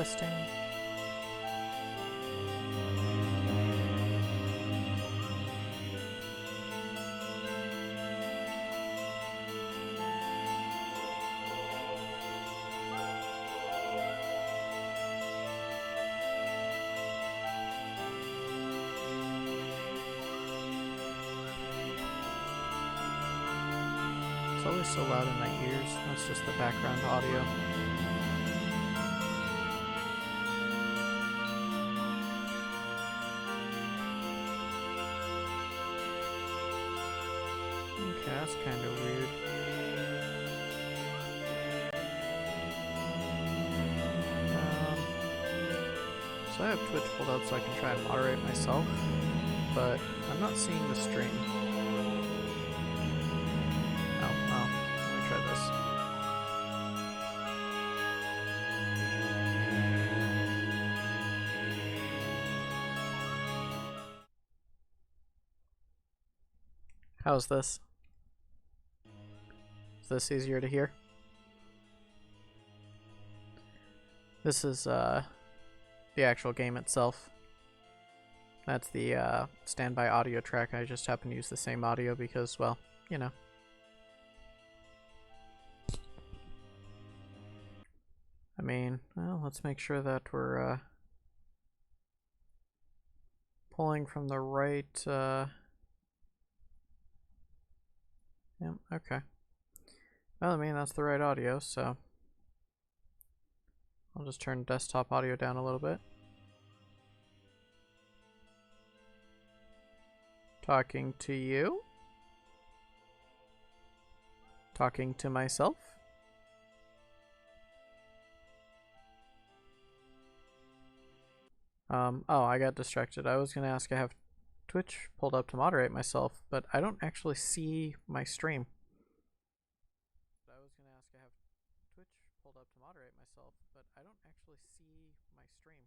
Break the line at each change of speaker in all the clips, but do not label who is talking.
Testing. It's always so loud in my ears. That's just the background audio. Okay, that's kind of weird. So I have Twitch pulled up so I can try and moderate myself, but I'm not seeing the stream. Oh, well, let me try this. How's this? Is this easier to hear? This is the actual game itself. That's the standby audio track. I just happen to use the same audio because, well, you know. I mean, well, let's make sure that we're pulling from the right. Yep, okay. Well, I mean, that's the right audio, so I'll just turn desktop audio down a little bit. Talking to you? Talking to myself? Oh, I got distracted. I was gonna ask, I have Twitch pulled up to moderate myself, but I don't actually see my stream. I was gonna ask, I have Twitch pulled up to moderate myself, but I don't actually see my stream.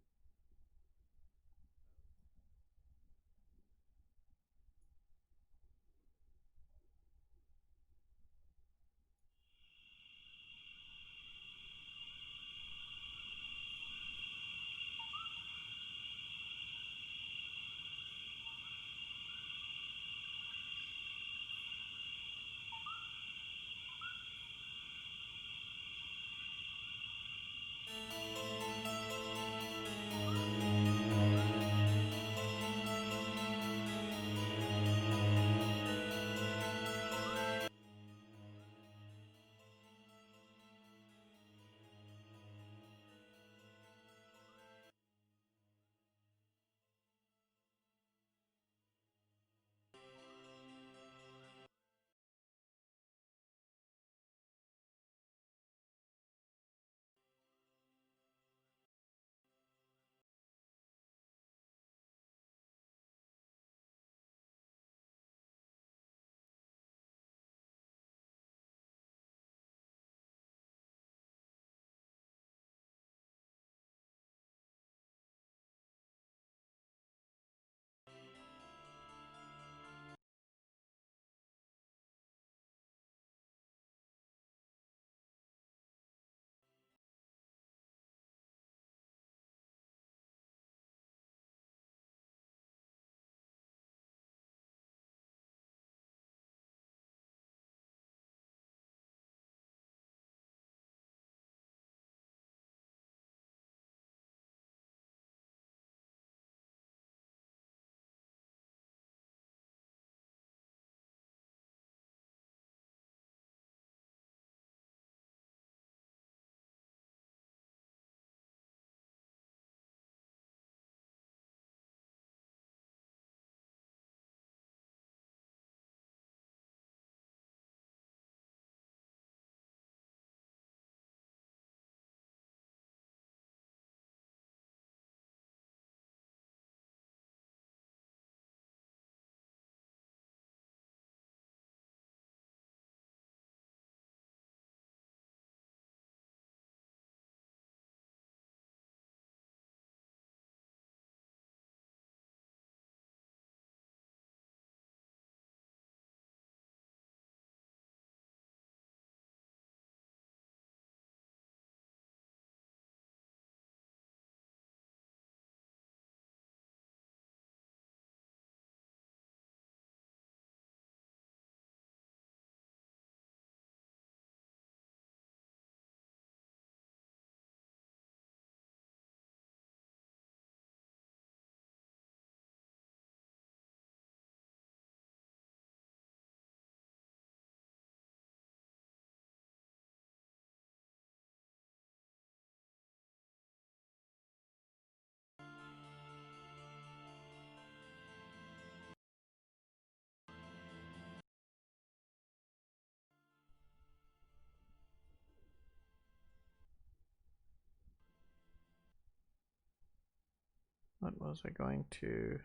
What was I going to?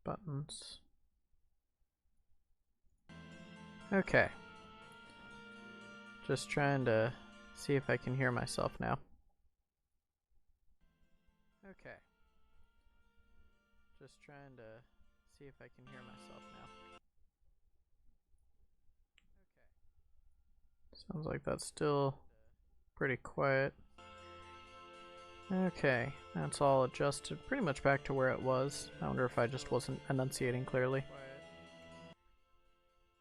Buttons. Okay. Just trying to see if I can hear myself now. Okay. Just trying to see if I can hear myself now. Okay. Sounds like that's still pretty quiet. Okay, that's all adjusted pretty much back to where it was. I wonder if I just wasn't enunciating clearly.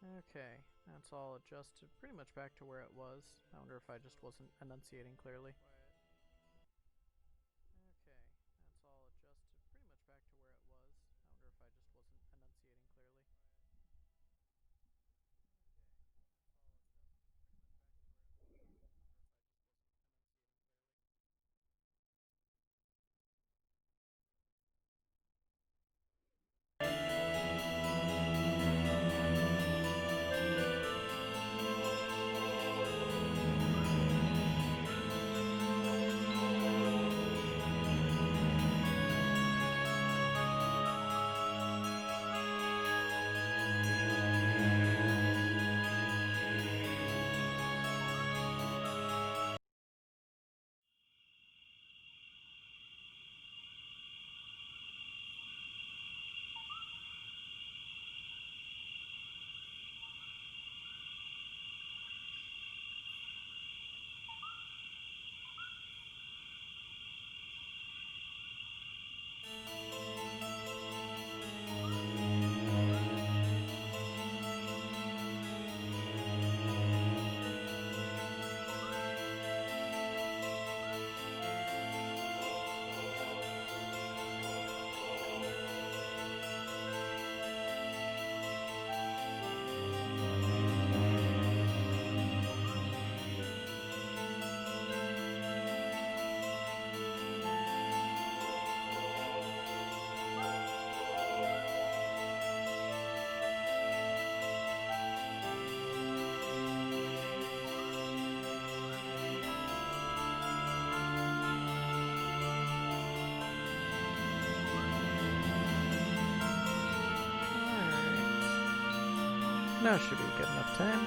Okay, that's all adjusted pretty much back to where it was. I wonder if I just wasn't enunciating clearly. Okay, that's all adjusted pretty much back to where it was. I wonder if I just wasn't enunciating clearly. Now should be good enough time.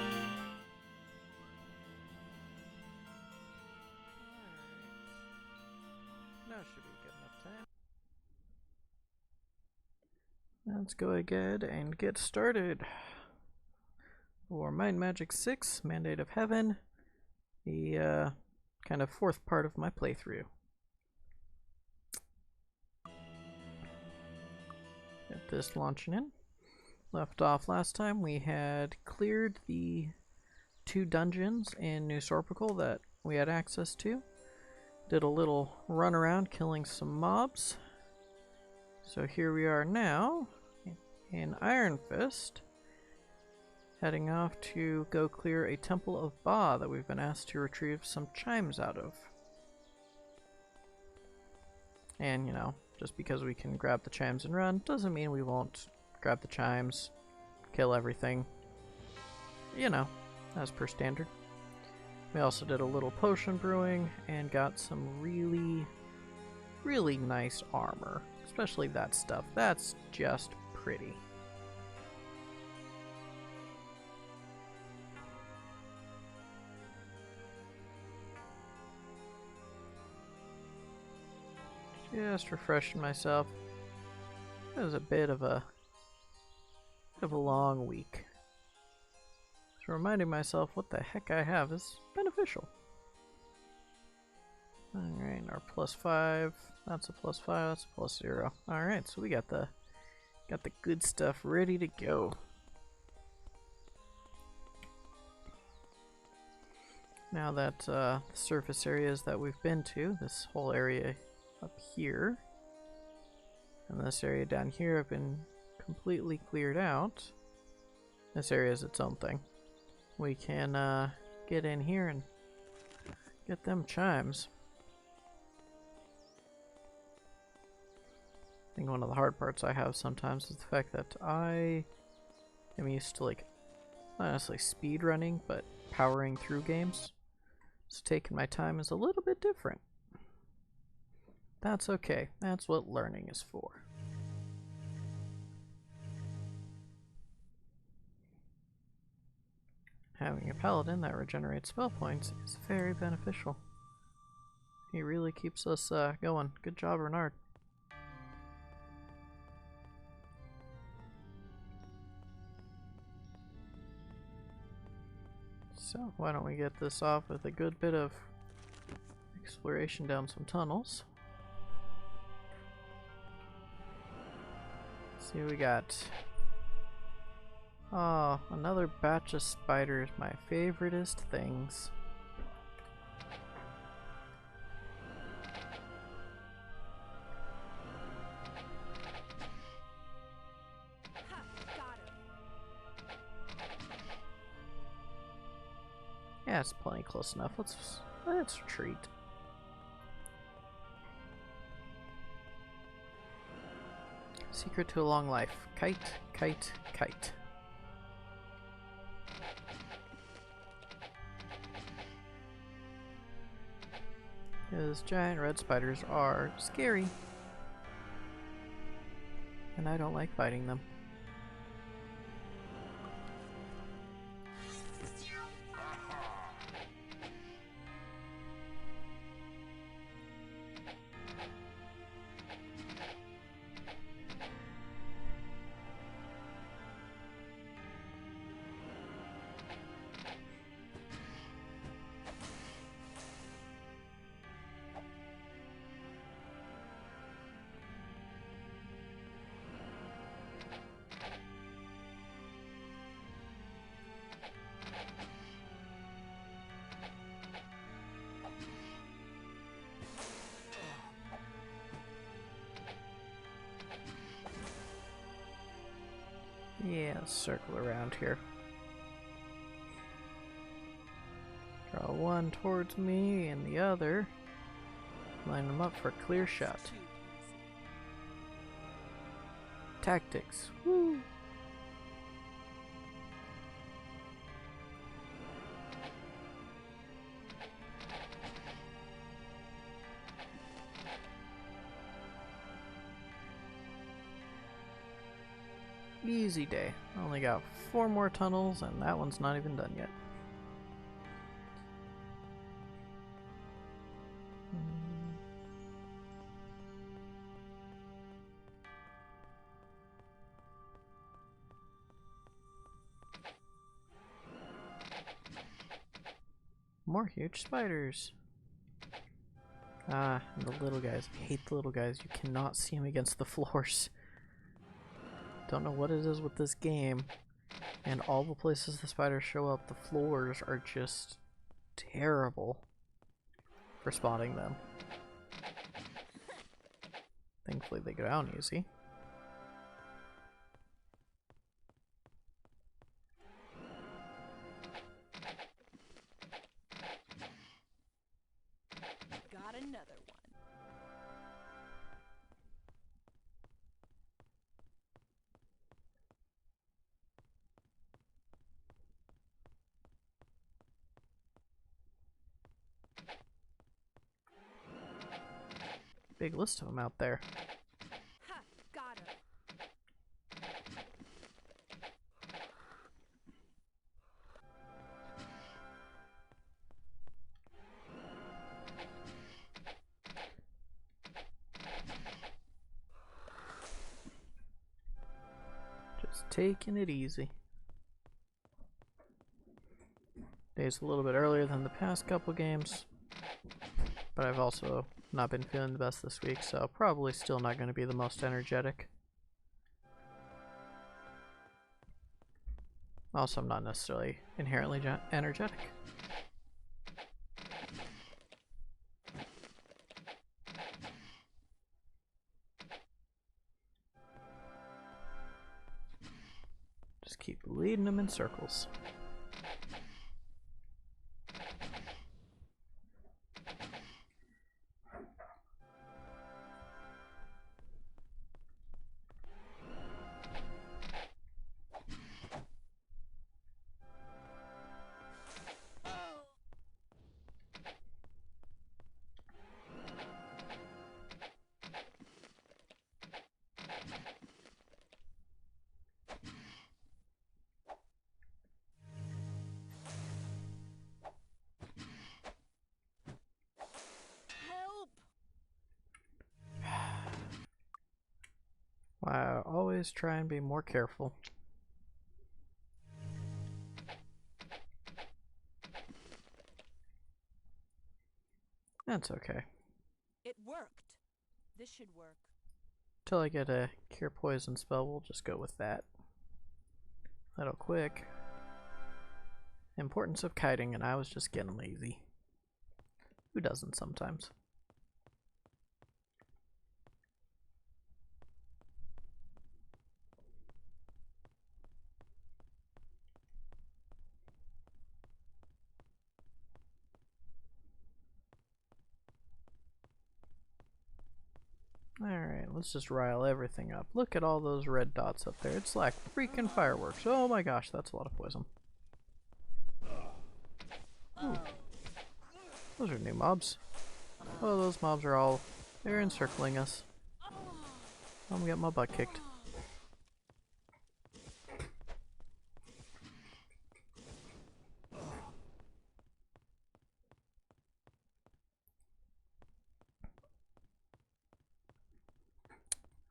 Now should be good enough time. Let's go ahead and get started. For Mind Magic 6, Mandate of Heaven, the kind of fourth part of my playthrough. Get this launching in. Left off last time, we had cleared the 2 dungeons in New Sorpical that we had access to. Did a little run around killing some mobs. So here we are now in Iron Fist, heading off to go clear a Temple of Ba that we've been asked to retrieve some chimes out of. And, you know, just because we can grab the chimes and run doesn't mean we won't grab the chimes, kill everything, you know, as per standard. We also did a little potion brewing and got some really nice armor, especially that stuff. That's just pretty. Just refreshing myself. It was a bit of a long week. So reminding myself what the heck I have is beneficial. Alright, our +5. That's a +5, that's a +0. Alright, so we got the good stuff ready to go. Now that the surface areas that we've been to, this whole area up here, and this area down here have been completely cleared out. This area is its own thing. We can get in here and get them chimes. I think one of the hard parts I have sometimes is the fact that I am used to, like, not necessarily speed running, but powering through games. So taking my time is a little bit different. That's okay. That's what learning is for. Having a paladin that regenerates spell points is very beneficial. He really keeps us going. Good job, Renard. So, why don't we get this off with a good bit of exploration down some tunnels. Let's see what we got. Oh, another batch of spiders, my favoriteest things. Yeah, it's plenty close enough. Let's retreat. Secret to a long life. Kite, kite, kite. Because giant red spiders are scary. And I don't like fighting them. Yeah, let's circle around here. Draw one towards me and the other. Line them up for a clear shot. Tactics. Woo! Easy day. Only got 4 more tunnels and that one's not even done yet. More huge spiders. Ah, and the little guys. I hate the little guys. You cannot see them against the floors. Don't know what it is with this game. And all the places the spiders show up, the floors are just terrible for spotting them. Thankfully they go down easy.
Got another one.
Big list of them out there.
Ha! Got him.
Just taking it easy. Day's a little bit earlier than the past couple games, but I've also not been feeling the best this week, so probably still not going to be the most energetic. Also, I'm not necessarily inherently energetic. Just keep leading them in circles. why I always try and be more careful. That's okay.
It worked. This should work.
Till I get a cure poison spell, we'll just go with that. That'll quick. Importance of kiting, and I was just getting lazy. Who doesn't sometimes? Alright, let's just rile everything up. Look at all those red dots up there. It's like freaking fireworks. Oh my gosh, that's a lot of poison. Ooh. Those are new mobs. Oh, those mobs are all... they're encircling us. I'm gonna get my butt kicked.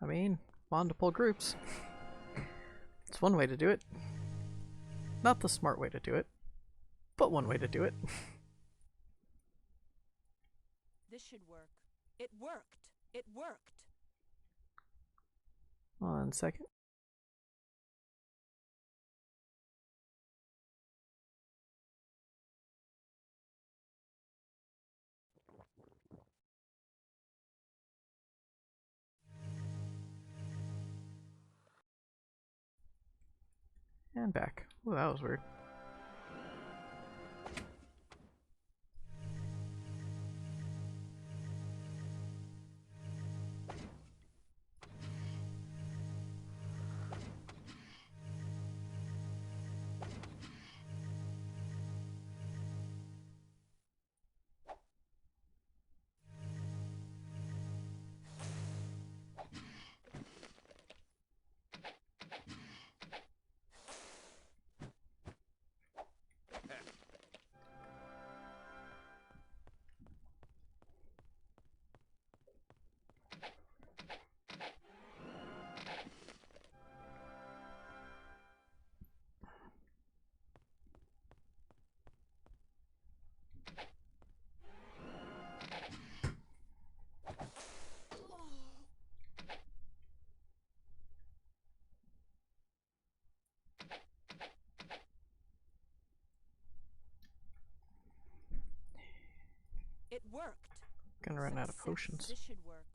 I mean, multiple groups. It's one way to do it. Not the smart way to do it, but one way to do it.
This should work. It worked. It worked.
1 second. And back. Ooh, that was weird.
It worked.
Gonna run out of potions.
This should work.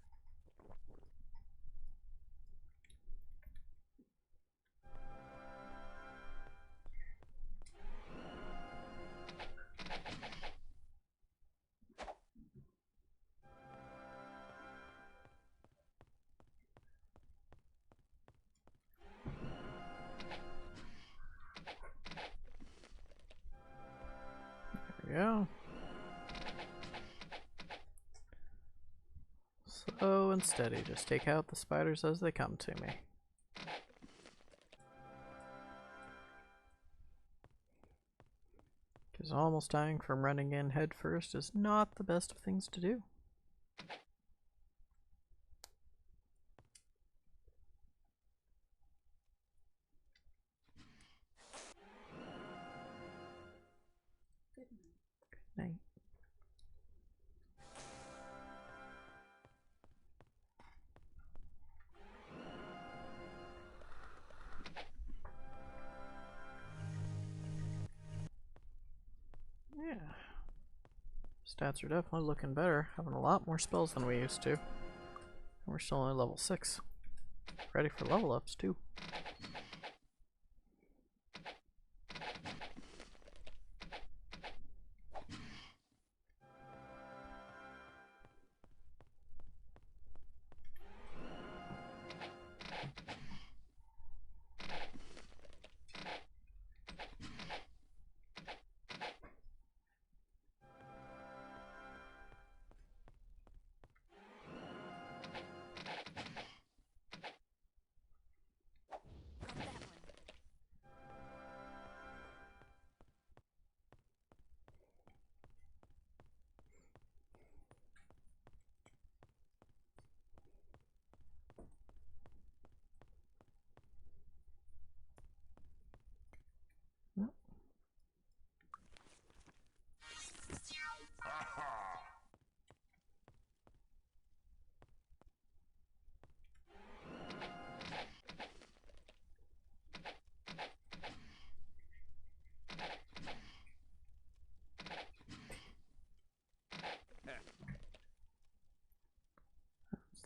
There we go. Slow and steady, just take out the spiders as they come to me. Because almost dying from running in head first is not the best of things to do. Good night. Yeah. Stats are definitely looking better. Having a lot more spells than we used to. And we're still only level 6. Ready for level ups too.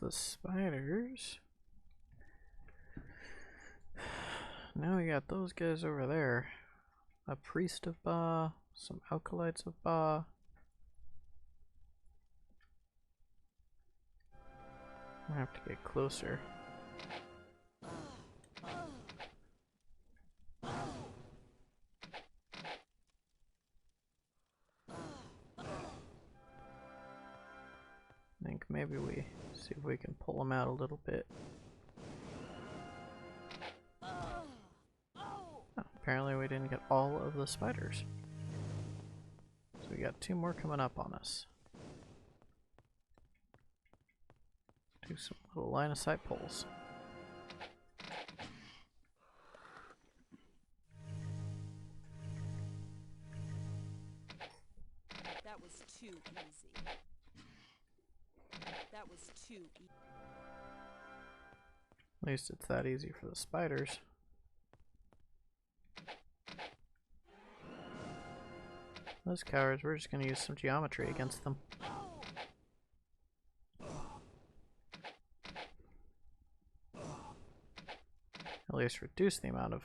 the spiders. Now we got those guys over there. A priest of Ba, some acolytes of Ba. I have to get closer. I think maybe we see if we can pull them out a little bit. Oh, apparently we didn't get all of the spiders. So we got 2 more coming up on us. Do some little line of sight pulls.
That was too easy. That was too easy.
At least it's that easy for the spiders. Those cowards, we're just going to use some geometry against them. At least reduce the amount of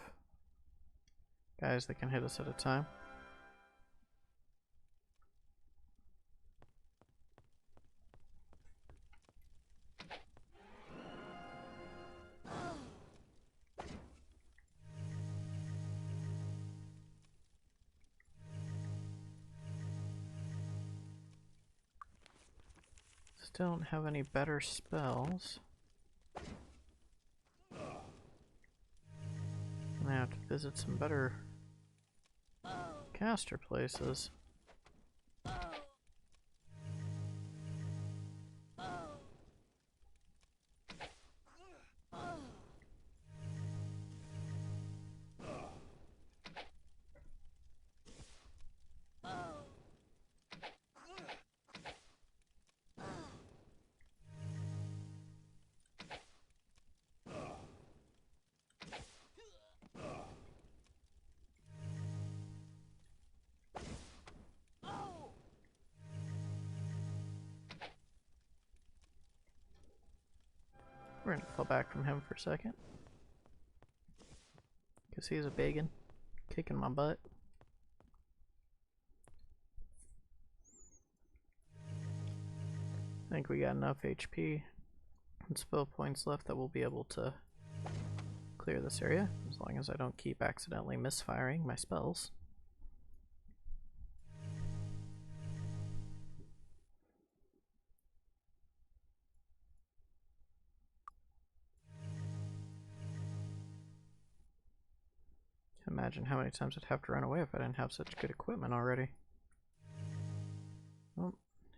guys that can hit us at a time. Still don't have any better spells. I have to visit some better caster places. We're gonna fall back from him for a second. Cause he's a biggin, kicking my butt. I think we got enough HP and spell points left that we'll be able to clear this area, as long as I don't keep accidentally misfiring my spells. Imagine how many times I'd have to run away if I didn't have such good equipment already. Oh,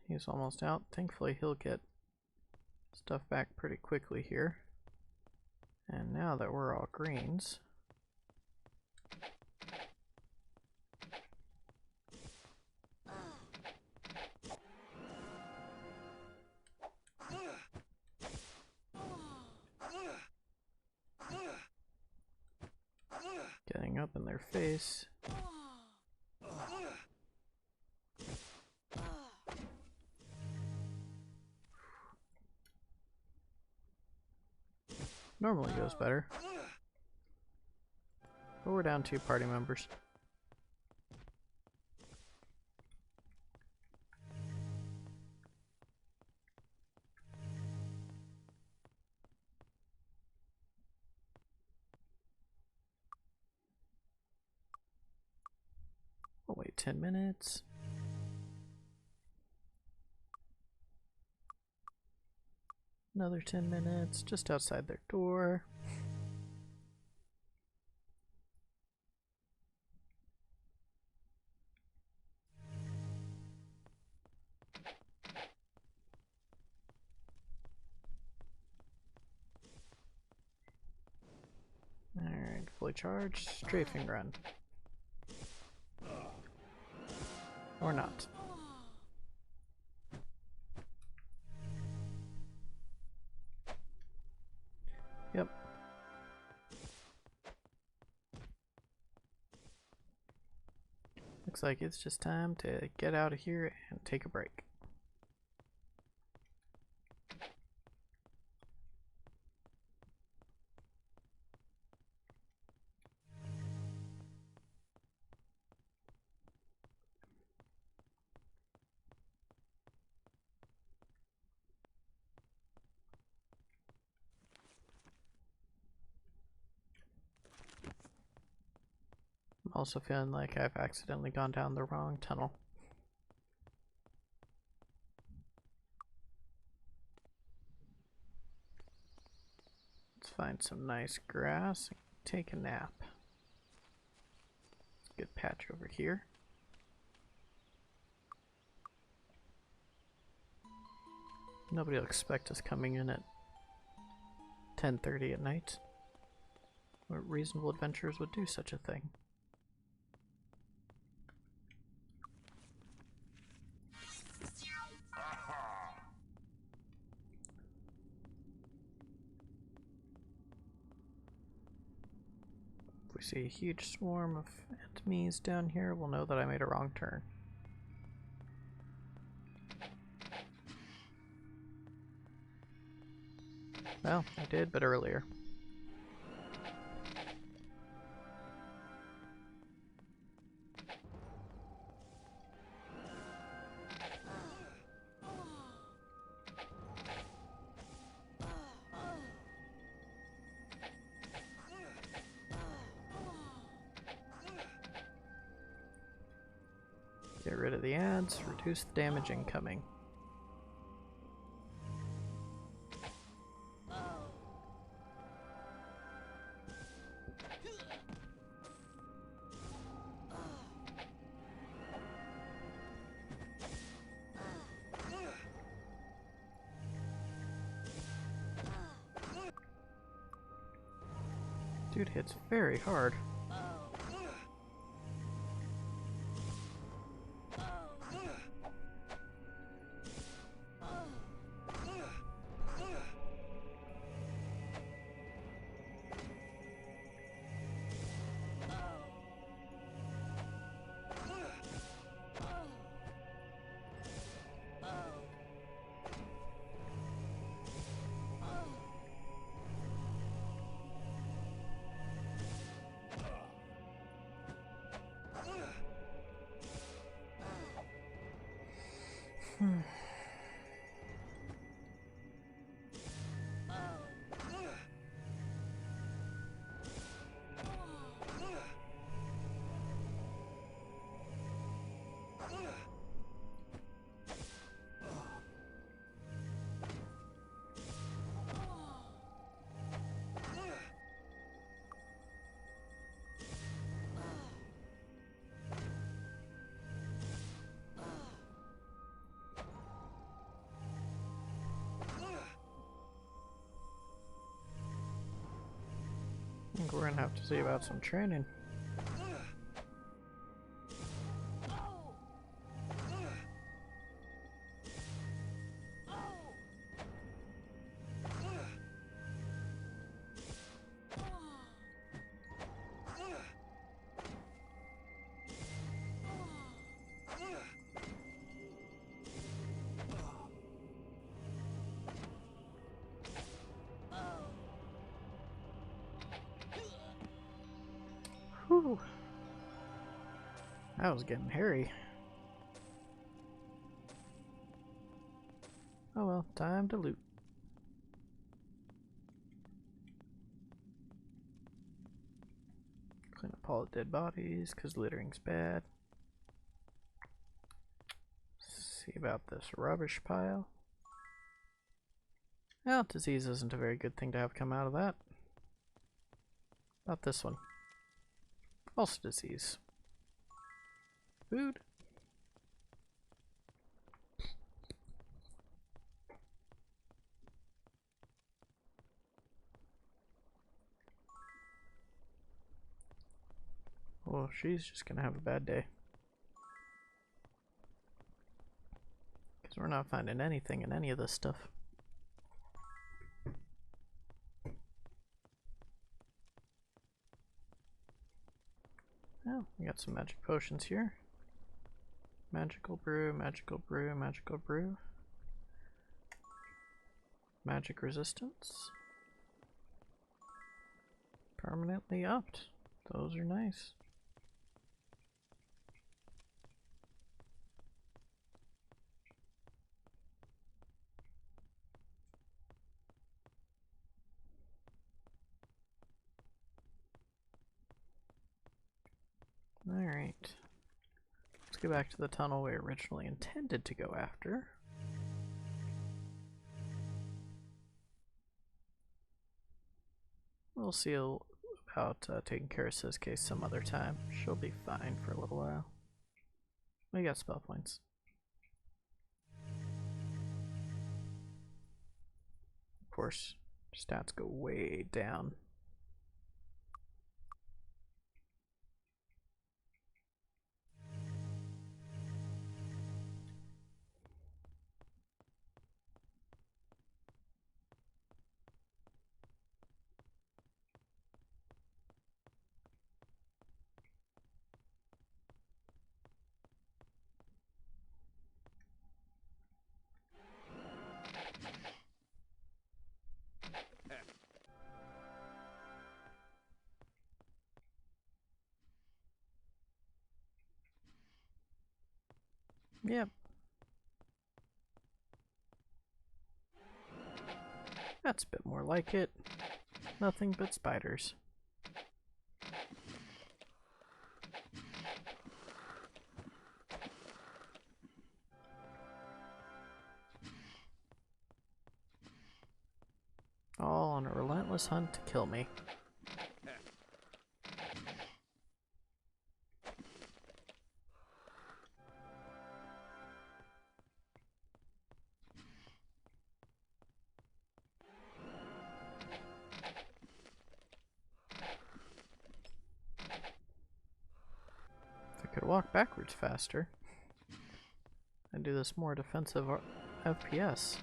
he's almost out. Thankfully he'll get stuff back pretty quickly here. And now that we're all greens, getting up in their face. Normally goes better. But we're down 2 party members. We'll wait 10 minutes. Another 10 minutes just outside their door. Alright, fully charged. Strafing run. Or not. Yep. Looks like it's just time to get out of here and take a break. I'm also feeling like I've accidentally gone down the wrong tunnel. Let's find some nice grass and take a nap. Good patch over here. Nobody will expect us coming in at 10:30 at night. What reasonable adventurers would do such a thing? If we see a huge swarm of enemies down here, we'll know that I made a wrong turn. Well, I did, but earlier. Get rid of the ads, reduce the damage incoming. Dude hits very hard. I think we're gonna have to see about some training. Whew. That was getting hairy. Oh well, time to loot. Clean up all the dead bodies, because littering's bad. See about this rubbish pile. Well, disease isn't a very good thing to have come out of that. About this one. Also disease. Food. Well, she's just gonna have a bad day. Because we're not finding anything in any of this stuff. Oh, we got some magic potions here. Magical brew, magical brew, magical brew. Magic resistance. Permanently upped. Those are nice. get back to the tunnel we originally intended to go after. We'll see about taking care of Siz's case some other time. She'll be fine for a little while. We got spell points. Of course, stats go way down. Yep. That's a bit more like it. Nothing but spiders. All on a relentless hunt to kill me. Could walk backwards faster and do this more defensive FPS.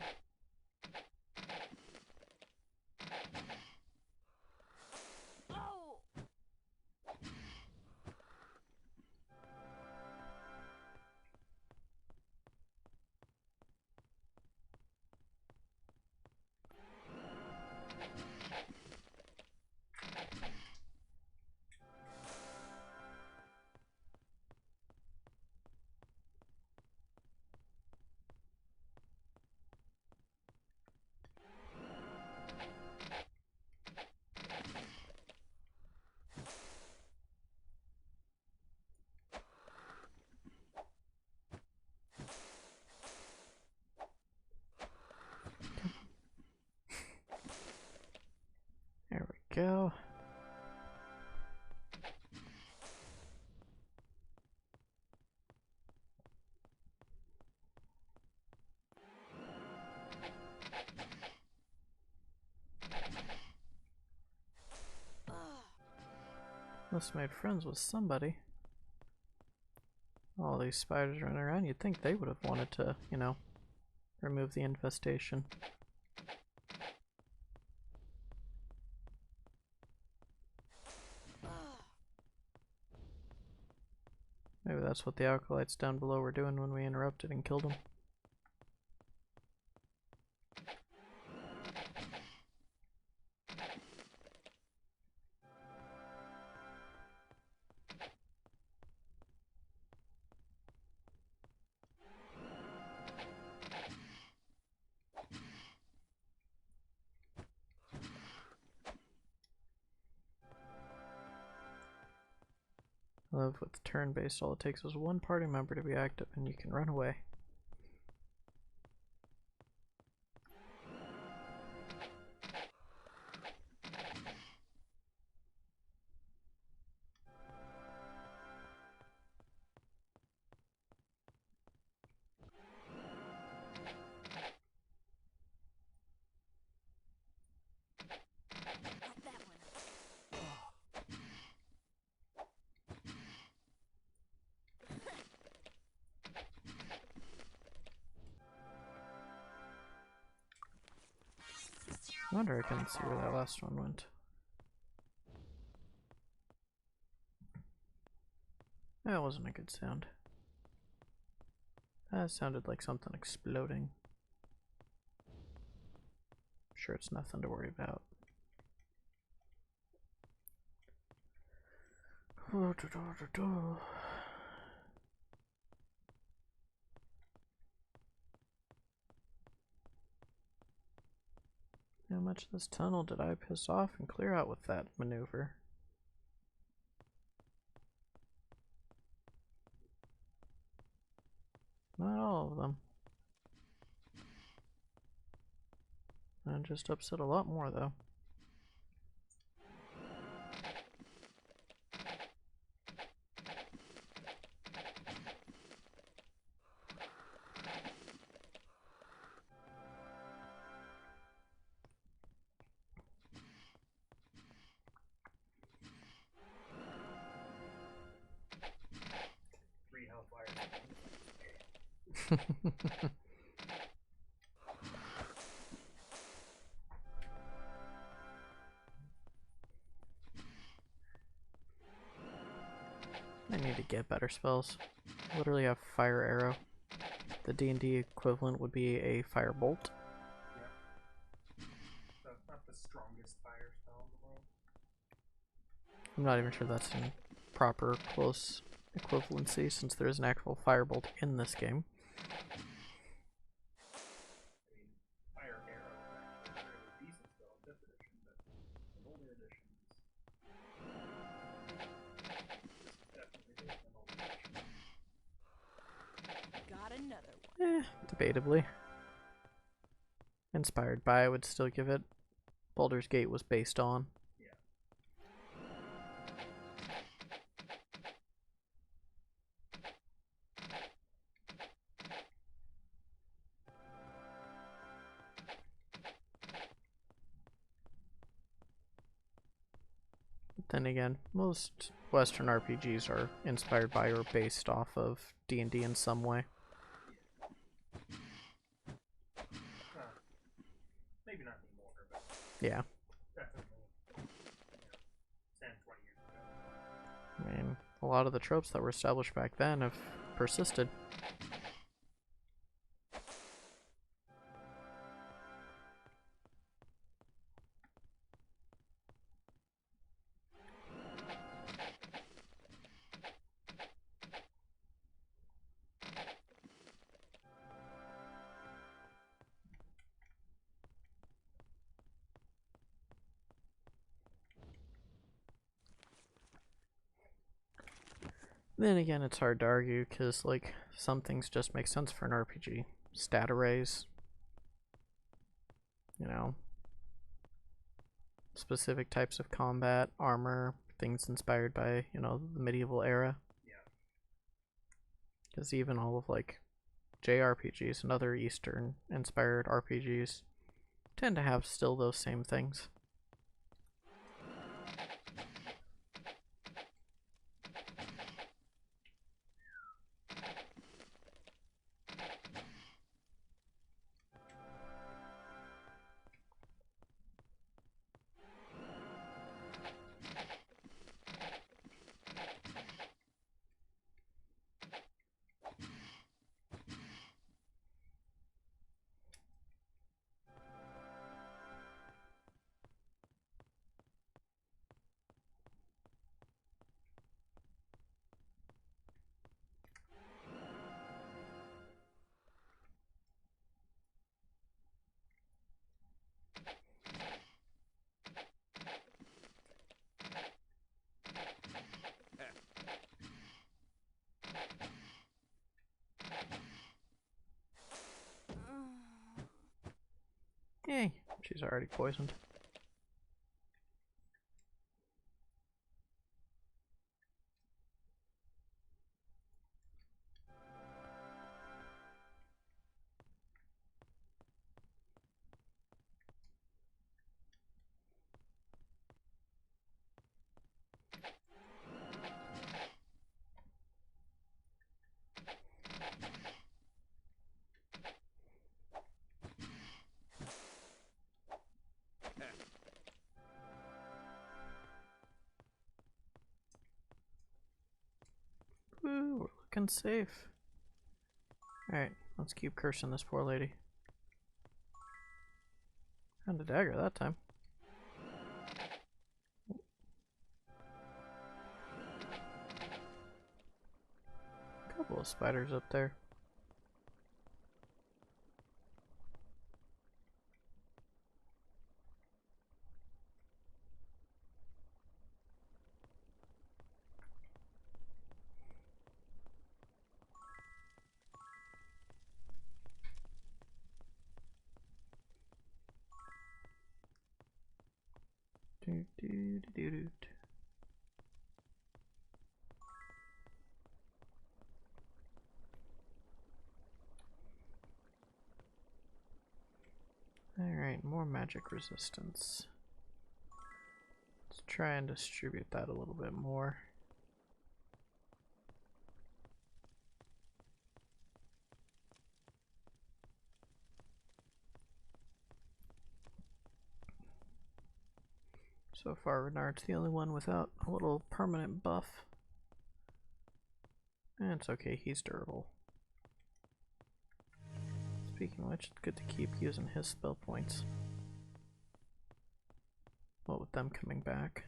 There we go. Must have made friends with somebody. All these spiders running around, you'd think they would have wanted to, you know, remove the infestation. Maybe that's what the acolytes down below were doing when we interrupted and killed them. I love with the turn-based, all it takes is one party member to be active and you can run away. I wonder, I couldn't see where that last one went. That wasn't a good sound. That sounded like something exploding. I'm sure it's nothing to worry about. How much of this tunnel did I piss off and clear out with that maneuver? Not all of them. That just upset a lot more, though. I need to get better spells. Literally have Fire Arrow. The D&D equivalent would be a Fire Bolt.
Yeah. So it's not the strongest fire spell in the world.
I'm not even sure that's in proper close equivalency since there is an actual Firebolt in this game.
I mean, fire arrow is actually a fairly decent spell in this edition, but in older editions, this is definitely based on older editions.
Got another one.
Debatably. Inspired by, I would still give it. Baldur's Gate was based on.
Yeah.
But then again, most Western RPGs are inspired by or based off of D&D in some way.
Maybe not anymore, but
Yeah.
definitely, 10, 20 years ago.
I mean, a lot of the tropes that were established back then have persisted. Then again, it's hard to argue because, like, some things just make sense for an RPG. Stat arrays, you know, specific types of combat, armor, things inspired by, you know, the medieval era.
Yeah.
Because even all of, like, JRPGs and other Eastern inspired RPGs tend to have still those same things. Yay, she's already poisoned. Woo, we're looking safe. Alright, let's keep cursing this poor lady. Found a dagger that time. Couple of spiders up there. Do, do, do, do, do. Alright, more magic resistance. Let's try and distribute that a little bit more. So far, Renard's the only one without a little permanent buff. And it's okay, he's durable. Speaking of which, it's good to keep using his spell points. What with them coming back.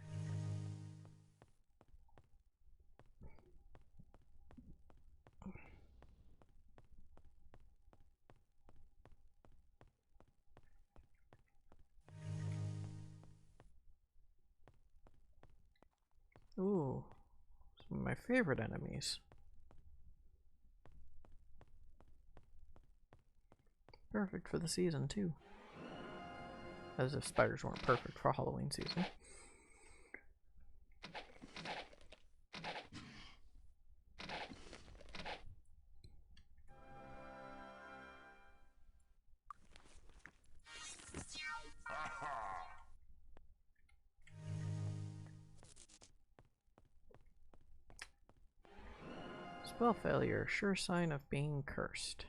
Ooh, some of my favorite enemies. Perfect for the season, too. As if spiders weren't perfect for Halloween season. Spell failure, sure sign of being cursed.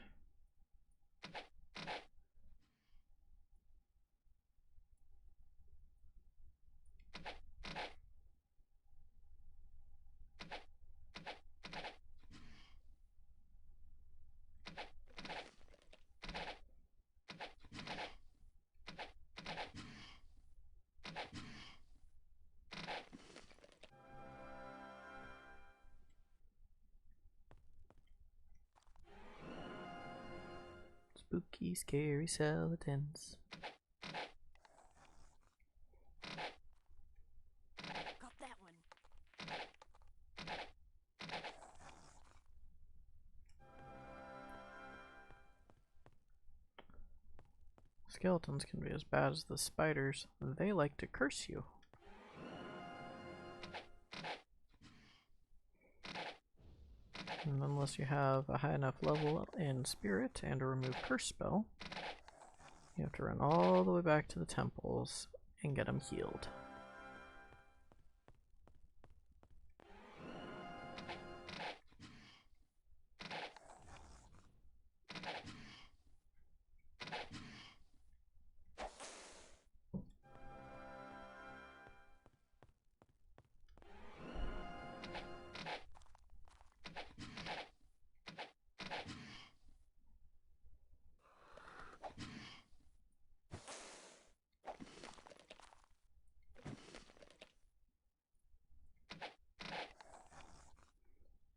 Spooky, scary skeletons.
Got that one.
Skeletons can be as bad as the spiders. They like to curse you. And unless you have a high enough level in spirit and a remove curse spell, you have to run all the way back to the temples and get them healed.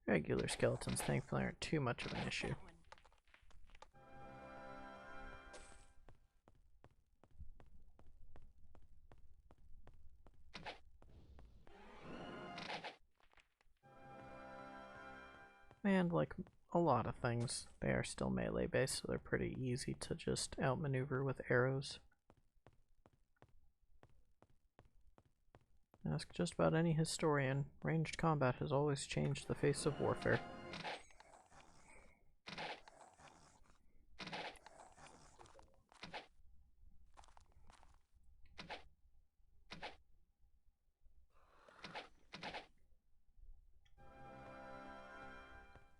Regular skeletons thankfully aren't too much of an issue. And like a lot of things, they are still melee based, so they're pretty easy to just outmaneuver with arrows. Ask just about any historian, ranged combat has always changed the face of warfare.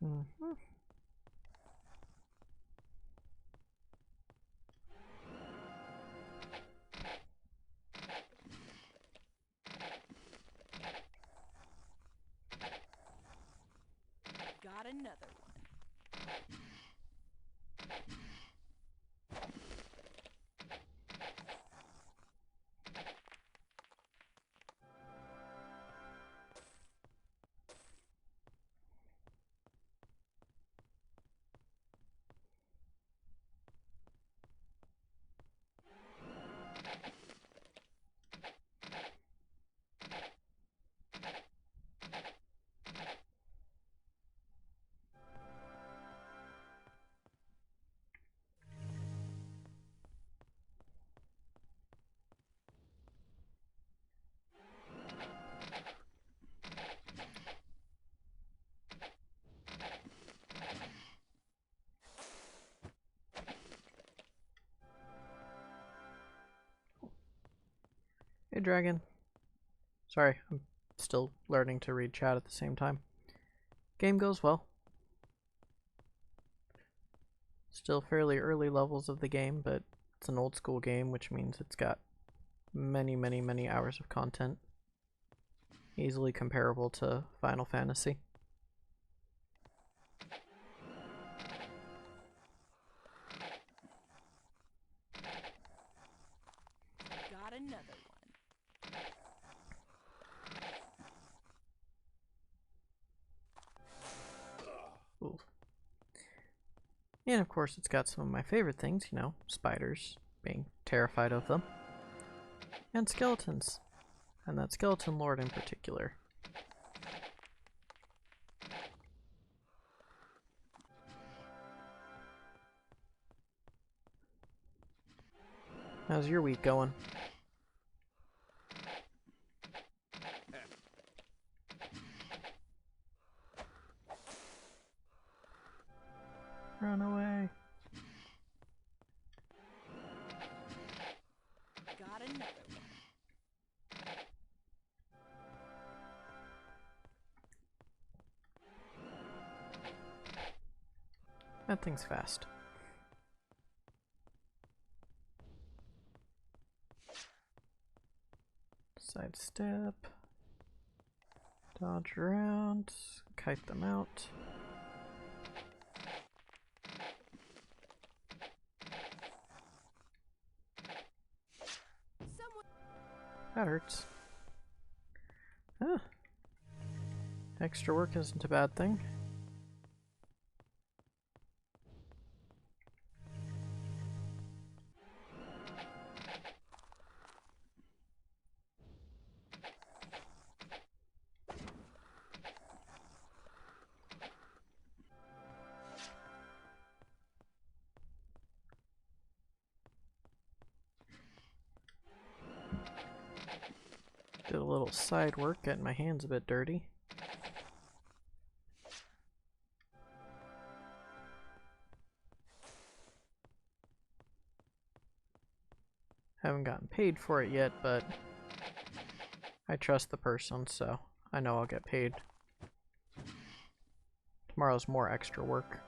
Mm-hmm.
Got another one.
Dragon. Sorry, I'm still learning to read chat at the same time. Game goes well. Still fairly early levels of the game, but it's an old school game, which means it's got many, many, many hours of content. Easily comparable to Final Fantasy.
Got another one.
Ooh. And of course it's got some of my favorite things, you know, spiders, being terrified of them, and skeletons, and that skeleton lord in particular. How's your week going? Run away.
Got another one.
That thing's fast. Sidestep. Dodge around. Kite them out. That hurts. Huh. Extra work isn't a bad thing. Did a little side work, getting my hands a bit dirty. Haven't gotten paid for it yet, but I trust the person, so I know I'll get paid. Tomorrow's more extra work.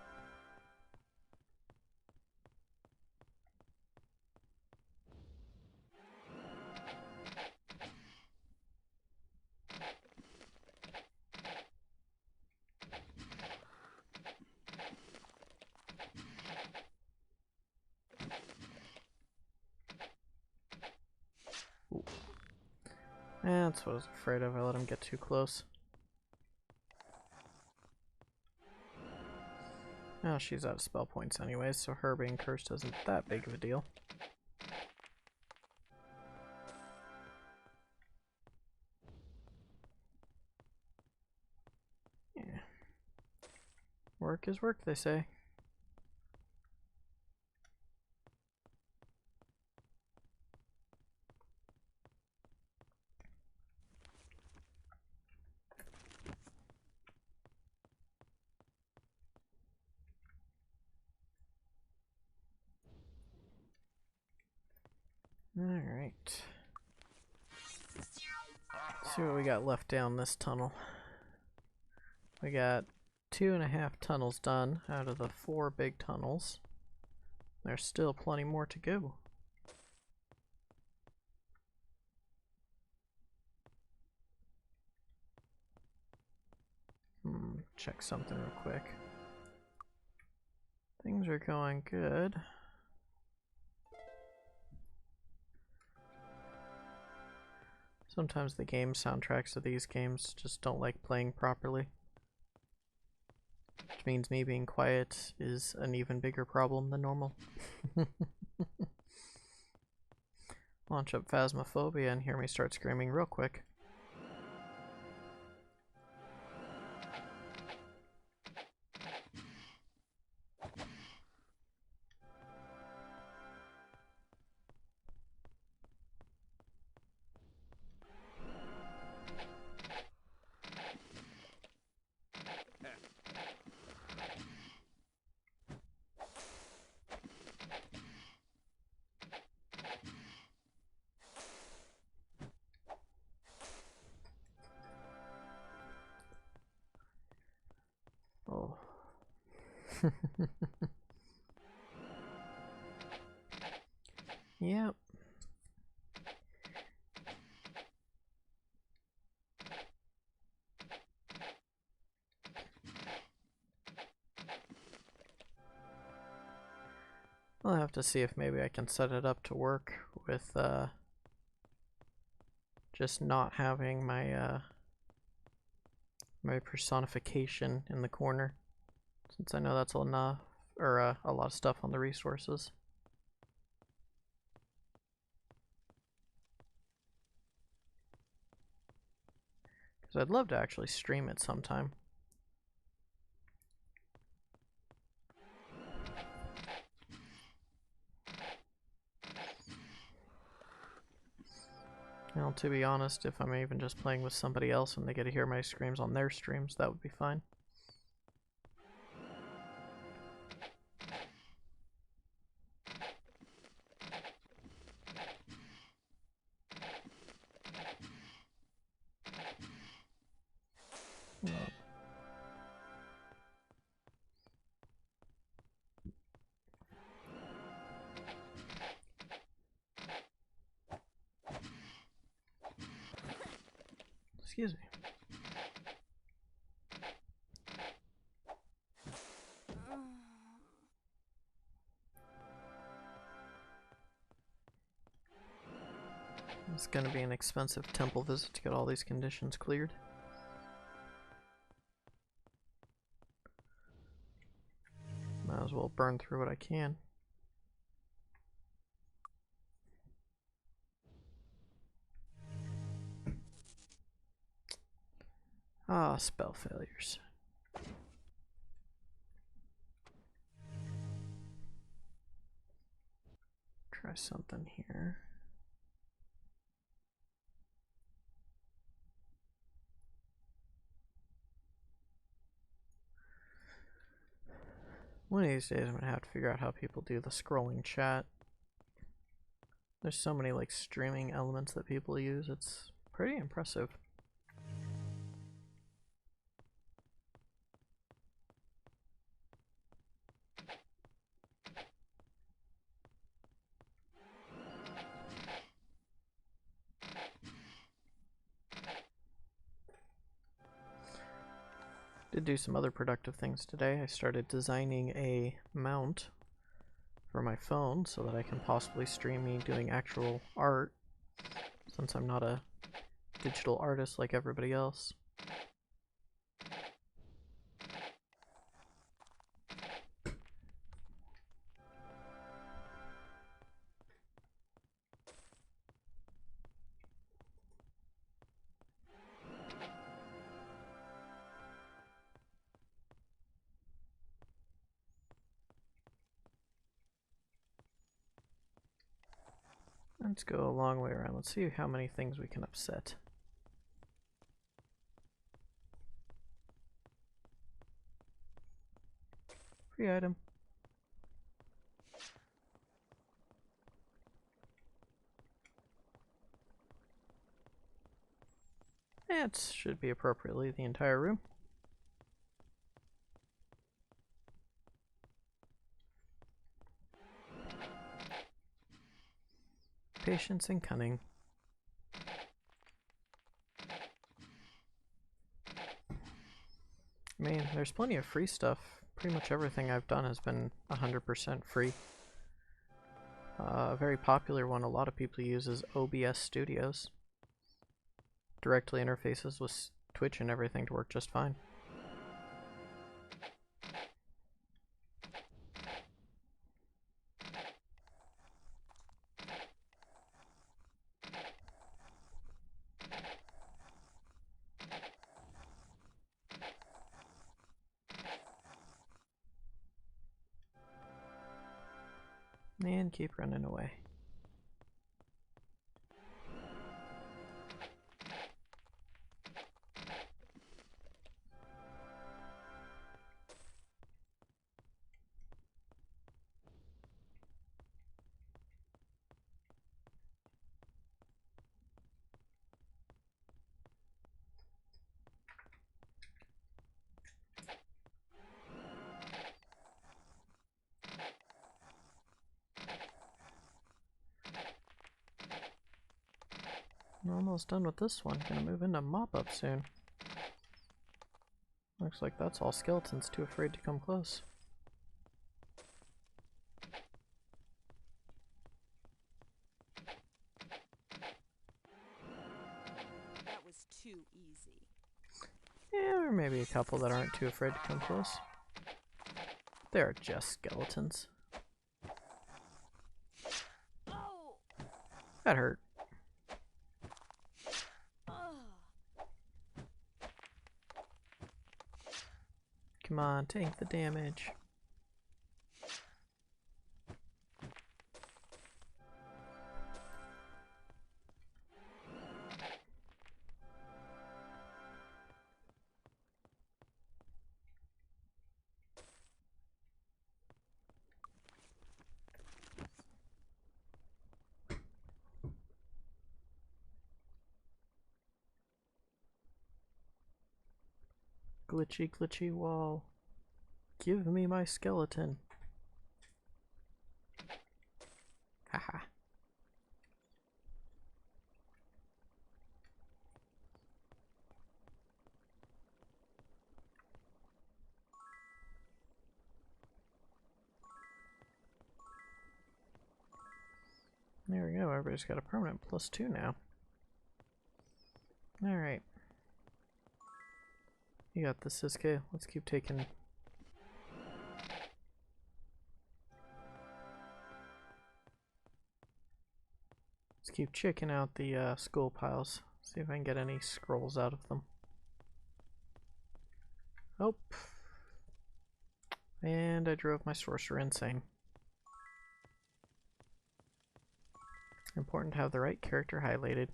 Ooh. That's what I was afraid of. I let him get too close. Oh, she's out of spell points anyways, so her being cursed isn't that big of a deal. Yeah. Work is work, they say. Alright. Let's see what we got left down this tunnel. We got 2.5 tunnels done out of the 4 big tunnels. There's still plenty more to go. Check something real quick. Things are going good. Sometimes the game soundtracks of these games just don't like playing properly. Which means me being quiet is an even bigger problem than normal. Launch up Phasmophobia and hear me start screaming real quick. Yep. I'll have to see if maybe I can set it up to work with just not having my my personification in the corner, since I know that's enough, or a lot of stuff on the resources. Because I'd love to actually stream it sometime. Now, to be honest, if I'm even just playing with somebody else and they get to hear my screams on their streams, that would be fine. Excuse me. It's gonna be an expensive temple visit to get all these conditions cleared. Might as well burn through what I can. Ah, spell failures. Try something here. One of these days I'm gonna have to figure out how people do the scrolling chat. There's so many like streaming elements that people use, it's pretty impressive. Did do some other productive things today. I started designing a mount for my phone so that I can possibly stream me doing actual art, since I'm not a digital artist like everybody else. Let's go a long way around. Let's see how many things we can upset. Free item. That should be appropriately the entire room. Patience and cunning. I mean, there's plenty of free stuff. Pretty much everything I've done has been 100% free. A very popular one a lot of people use is OBS Studios. Directly interfaces with Twitch and everything to work just fine. And keep running away. I'm almost done with this one. Gonna move into mop-up soon. Looks like that's all skeletons too afraid to come close.
That was too easy.
Yeah, or maybe a couple that aren't too afraid to come close. They're just skeletons.
Oh!
That hurt. Come on, take the damage. Glitchy, glitchy wall. Give me my skeleton. Haha. There we go, everybody's got a permanent +2 now. Alright. You got this, Sisuke. Let's keep taking... Let's keep checking out the skull piles. See if I can get any scrolls out of them. Oh. And I drove my sorcerer insane. Important to have the right character highlighted.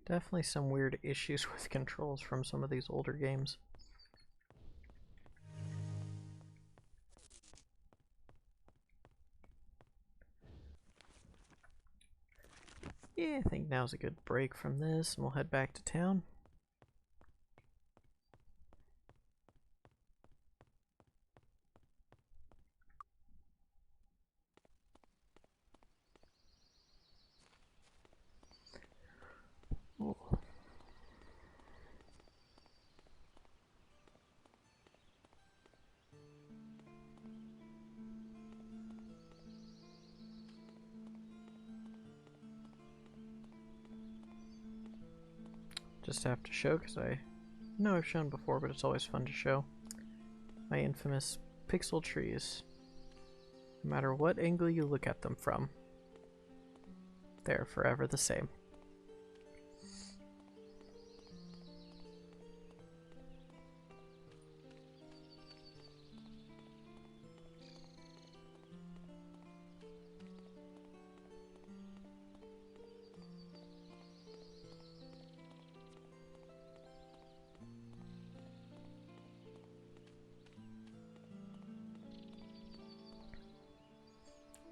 Definitely some weird issues with controls from some of these older games. Yeah, I think now's a good break from this, and we'll head back to town. Ooh. Just have to show, because I know I've shown before, but it's always fun to show. My infamous pixel trees. No matter what angle you look at them from, they're forever the same.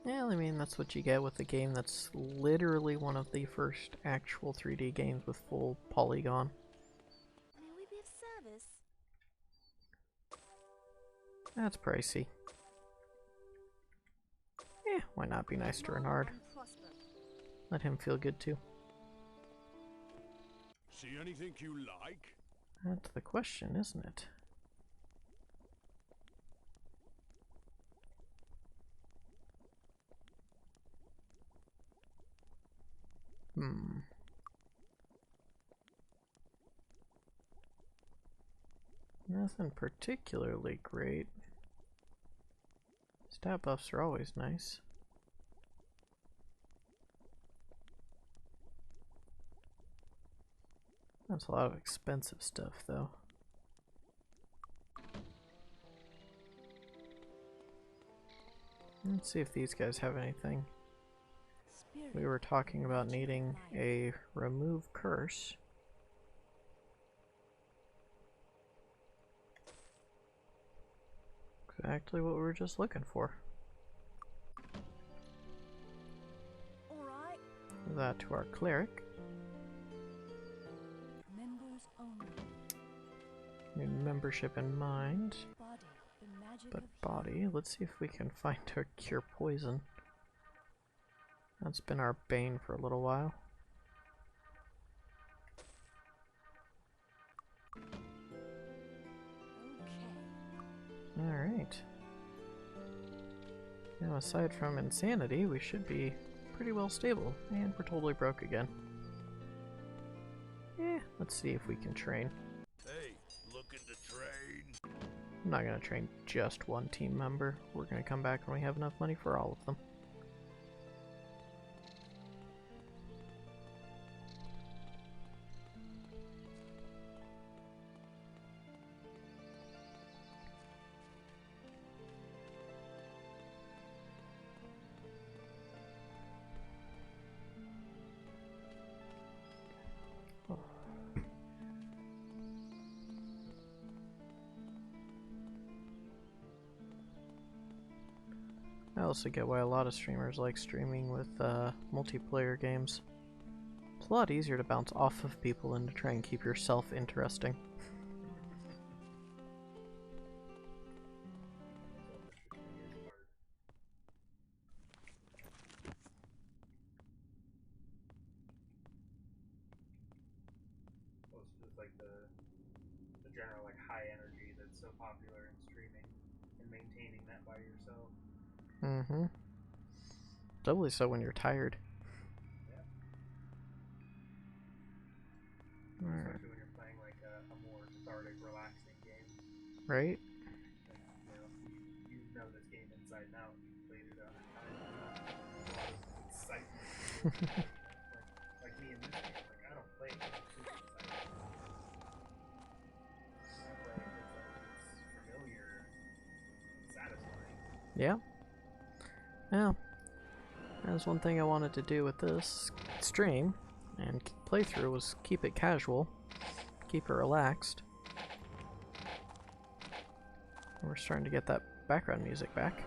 Yeah, I mean, that's what you get with a game that's literally one of the first actual 3D games with full polygon.
May we be of service?
That's pricey. Eh, why not be nice to Renard? Let him feel good too.
See anything you like?
That's the question, isn't it? Nothing particularly great. Stat buffs are always nice. That's a lot of expensive stuff, though. Let's see if these guys have anything. We were talking about needing a remove curse. Exactly what we were just looking for. that to our cleric.
Members only.
Need membership in mind,
Body, the magic
but
of
body. Let's see if we can find a cure poison. That's been our bane for a little while.
Okay.
Alright. Now, aside from insanity, we should be pretty well stable. And we're totally broke again. Let's see if we can train.
Hey, looking to train?
I'm not gonna train just one team member. We're gonna come back when we have enough money for all of them. I also get why a lot of streamers like streaming with multiplayer games. It's a lot easier to bounce off of people than to try and keep yourself interesting.
Well, it's just like the general like high energy that's so popular in streaming and maintaining that by yourself.
Mm-hmm. Doubly so when you're tired.
Yeah.
Alright.
Especially when you're playing like a more cathartic, relaxing game.
Right?
Like, you know, you know this game inside and out. You've played it 100 times. There's a lot of excitement. like me in this game. Like I don't play it because I'm super excited. I play it because like, it's familiar and satisfying.
Yeah. Yeah. That's one thing I wanted to do with this stream and playthrough was keep it casual, keep it relaxed. We're starting to get that background music back.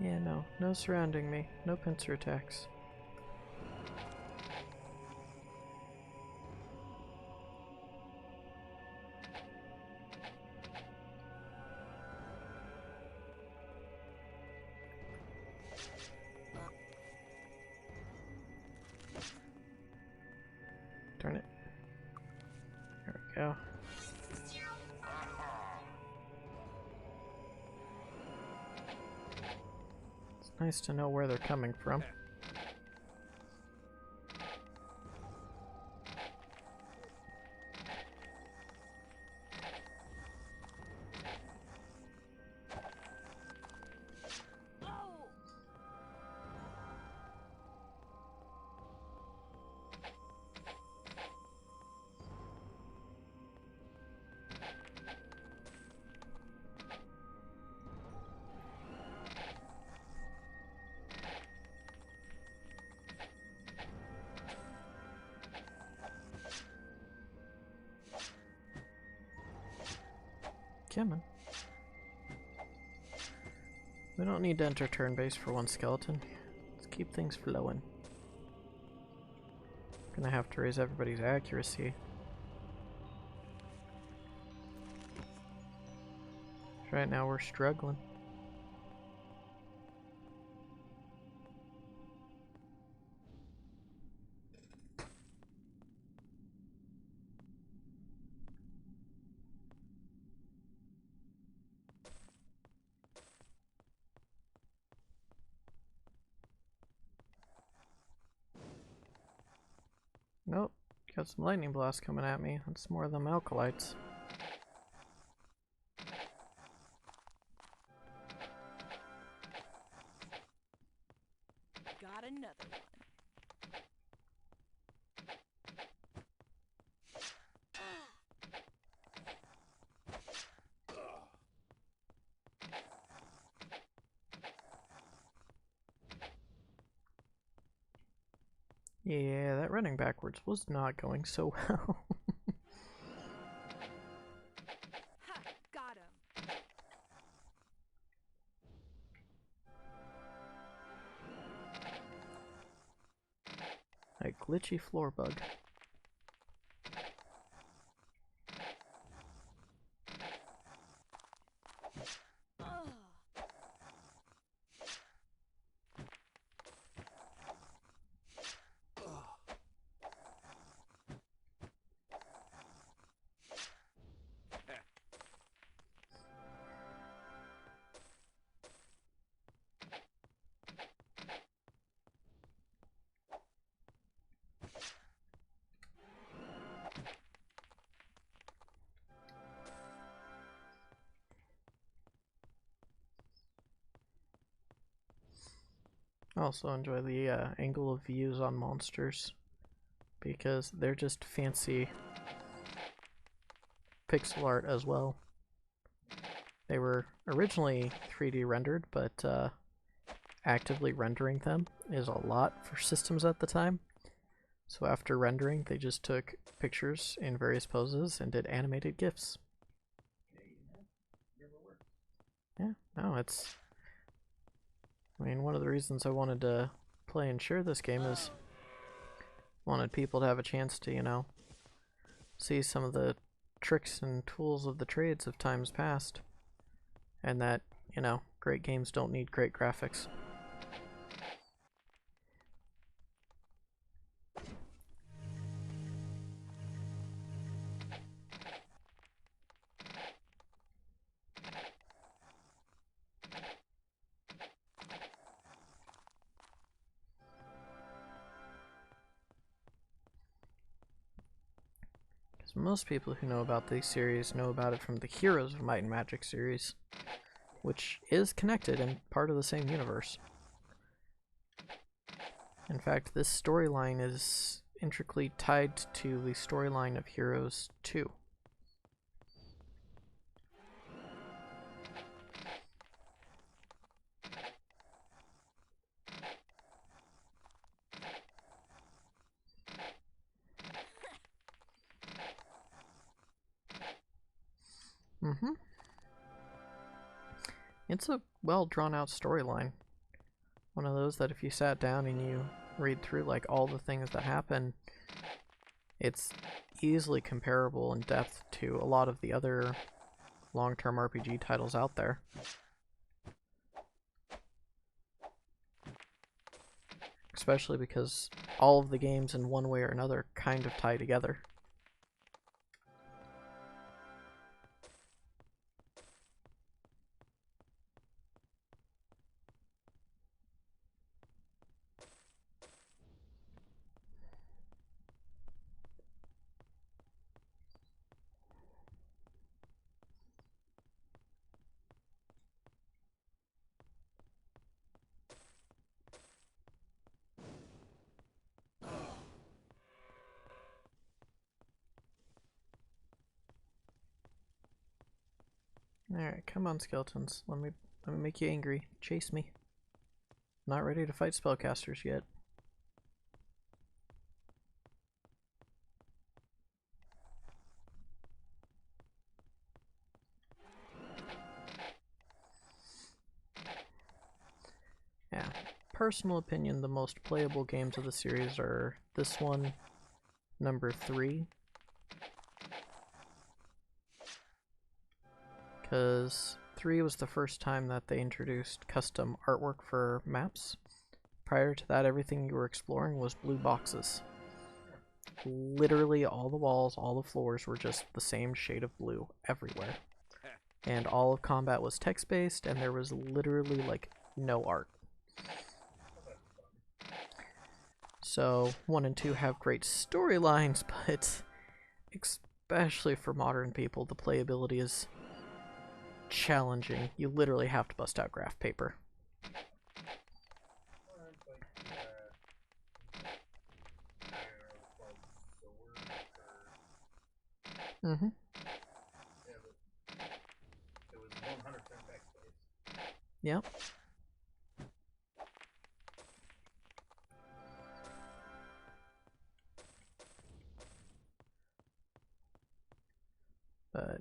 Yeah, no surrounding me, no pincer attacks. Darn it. There we go. It's nice to know where they're coming from. Come on. We don't need to enter turn base for one skeleton. Let's keep things flowing. Gonna have to raise everybody's accuracy. Right now we're struggling. Nope, got some lightning blasts coming at me. That's more of them alkalites.
another one.
Yeah, that running backwards was not going so well.
Ha! Got him.
A glitchy floor bug.
Ugh.
I also enjoy the angle of views on monsters because they're just fancy pixel art as well. They were originally 3D rendered, but actively rendering them is a lot for systems at the time. So after rendering, they just took pictures in various poses and did animated GIFs. Yeah, no, it's... I mean, one of the reasons I wanted to play and share this game is wanted people to have a chance to, you know, see some of the tricks and tools of the trades of times past. And that, you know, great games don't need great graphics. Because most people who know about these series know about it from the Heroes of Might and Magic series, which is connected and part of the same universe. In fact, this storyline is intricately tied to the storyline of Heroes 2. It's a well drawn out storyline. One of those that if you sat down and you read through like all the things that happen, it's easily comparable in depth to a lot of the other long-term RPG titles out there. Especially because all of the games in one way or another kind of tie together. Alright, come on, skeletons. Let me make you angry. Chase me. Not ready to fight spellcasters yet. Yeah. Personal opinion, the most playable games of the series are this one, number 3. Because 3 was the first time that they introduced custom artwork for maps. Prior to that, everything you were exploring was blue boxes. Literally all the walls, all the floors were just the same shade of blue everywhere. And all of combat was text-based, and there was literally like no art. So 1 and 2 have great storylines, but especially for modern people, the playability is challenging. You literally have to bust out graph paper.
Well, it's like
Mm-hmm.
Yeah, but it was 100% backspace.
Yep. But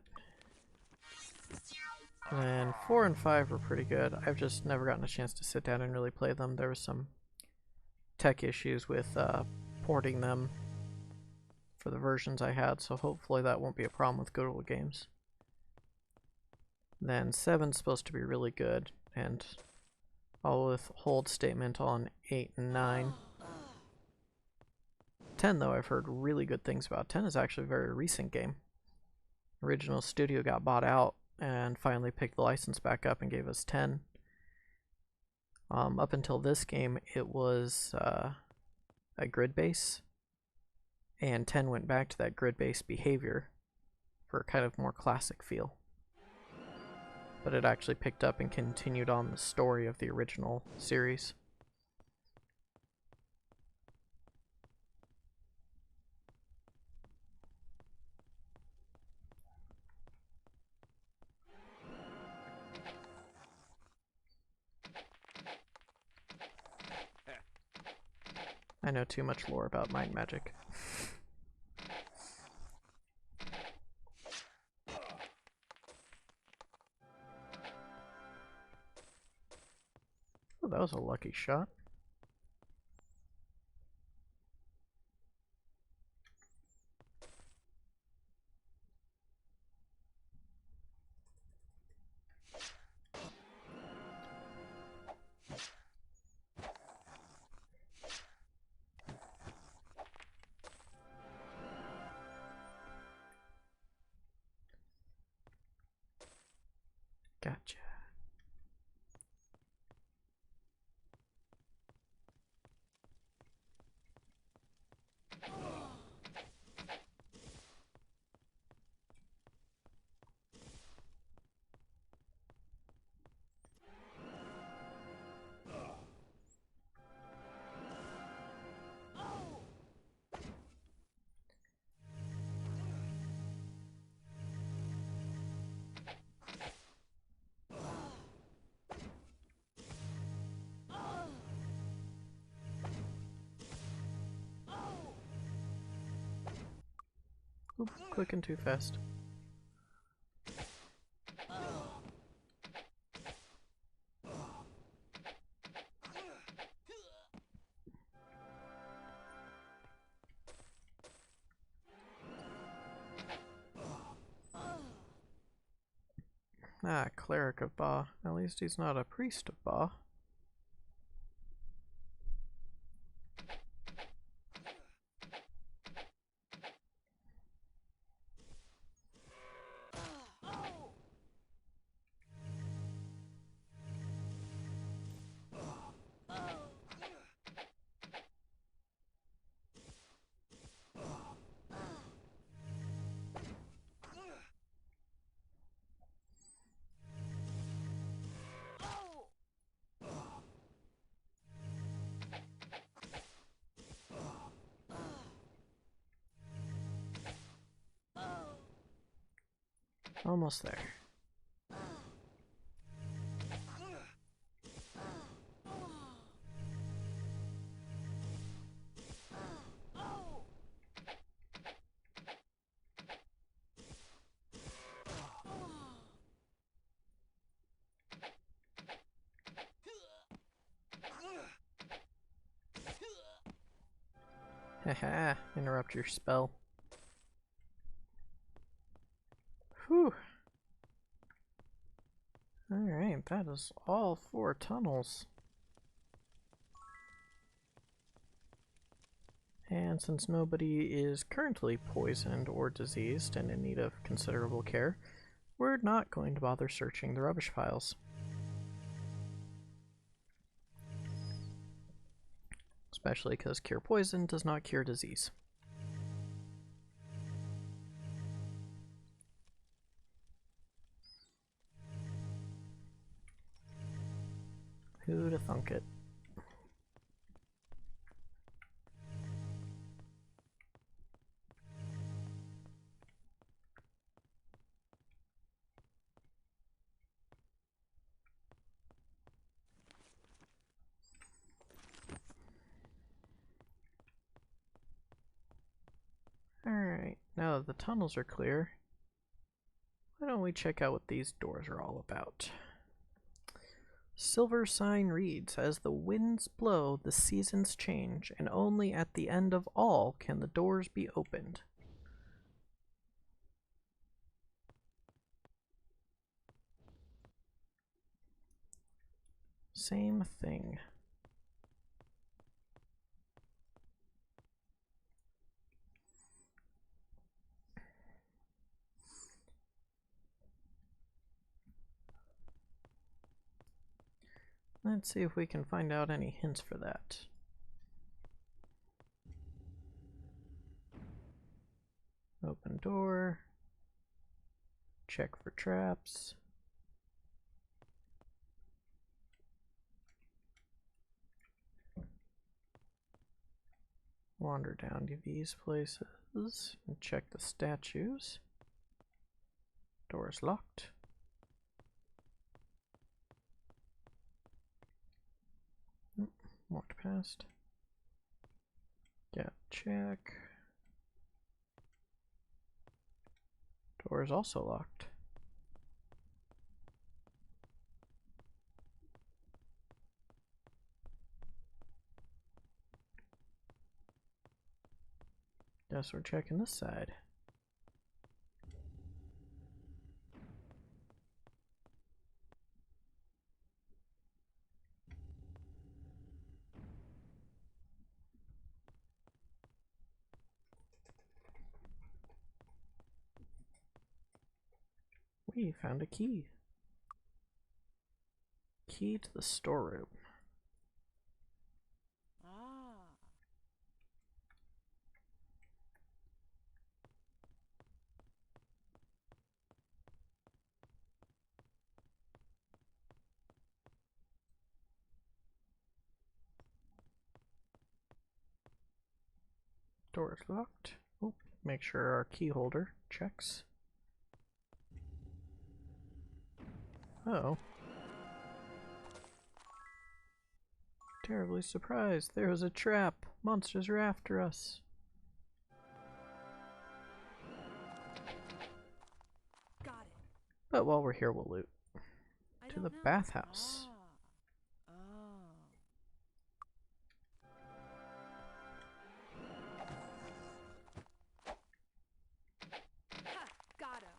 then 4 and 5 were pretty good. I've just never gotten a chance to sit down and really play them. There was some tech issues with porting them for the versions I had, so hopefully that won't be a problem with Good Old Games. Then 7's supposed to be really good, and I'll withhold statement on 8 and 9. 10, though, I've heard really good things about. 10 is actually a very recent game. Original studio got bought out and finally picked the license back up and gave us 10. Up until this game, it was a grid base, and 10 went back to that grid based behavior for a kind of more classic feel. But it actually picked up and continued on the story of the original series. I know too much lore about mind magic. Oh, that was a lucky shot. Gotcha. Oop, clicking too fast. Ah, Cleric of Ba. At least he's not a priest of Ba. Almost there. Haha, interrupt your spell. Whew. Alright, that is all 4 tunnels. And since nobody is currently poisoned or diseased and in need of considerable care, we're not going to bother searching the rubbish piles. Especially because cure poison does not cure disease. Who'da thunk it? now that the tunnels are clear, why don't we check out what these doors are all about? Silver sign reads, as the winds blow, the seasons change, and only at the end of all can the doors be opened. Same thing. Let's see if we can find out any hints for that. Open door. Check for traps. Wander down to these places and check the statues. Door's locked. Walked past. Yeah, check. Door is also locked. Guess we're checking this side. We found a key. Key to the storeroom.
Ah.
Door is locked. Oh, make sure our key holder checks. Uh-oh. Terribly surprised. There was a trap. Monsters are after us.
Got it.
But while we're here, we'll loot.
I
To
don't
the
know.
bathhouse.
Ah. Oh. Ha! Got him.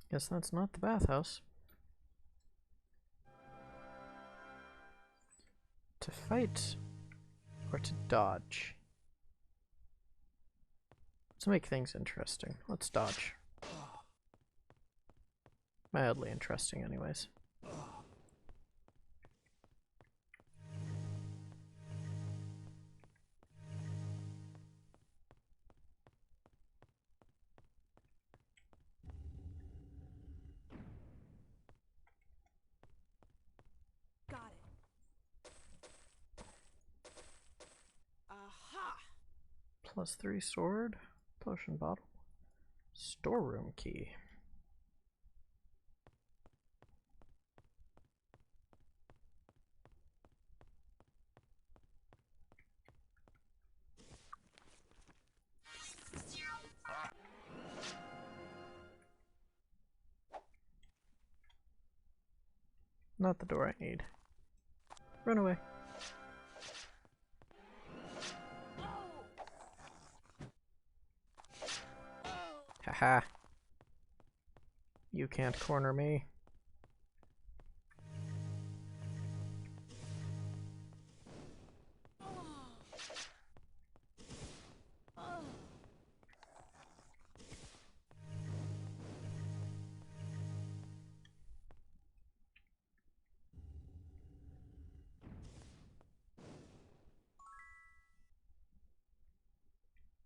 Guess that's not the bathhouse. To fight or to dodge? Let's make things interesting. Let's dodge. Mildly interesting anyways.
Got it. Aha!
+3 sword, potion bottle, storeroom key. Not the door I need. Run away. Haha. You can't corner me.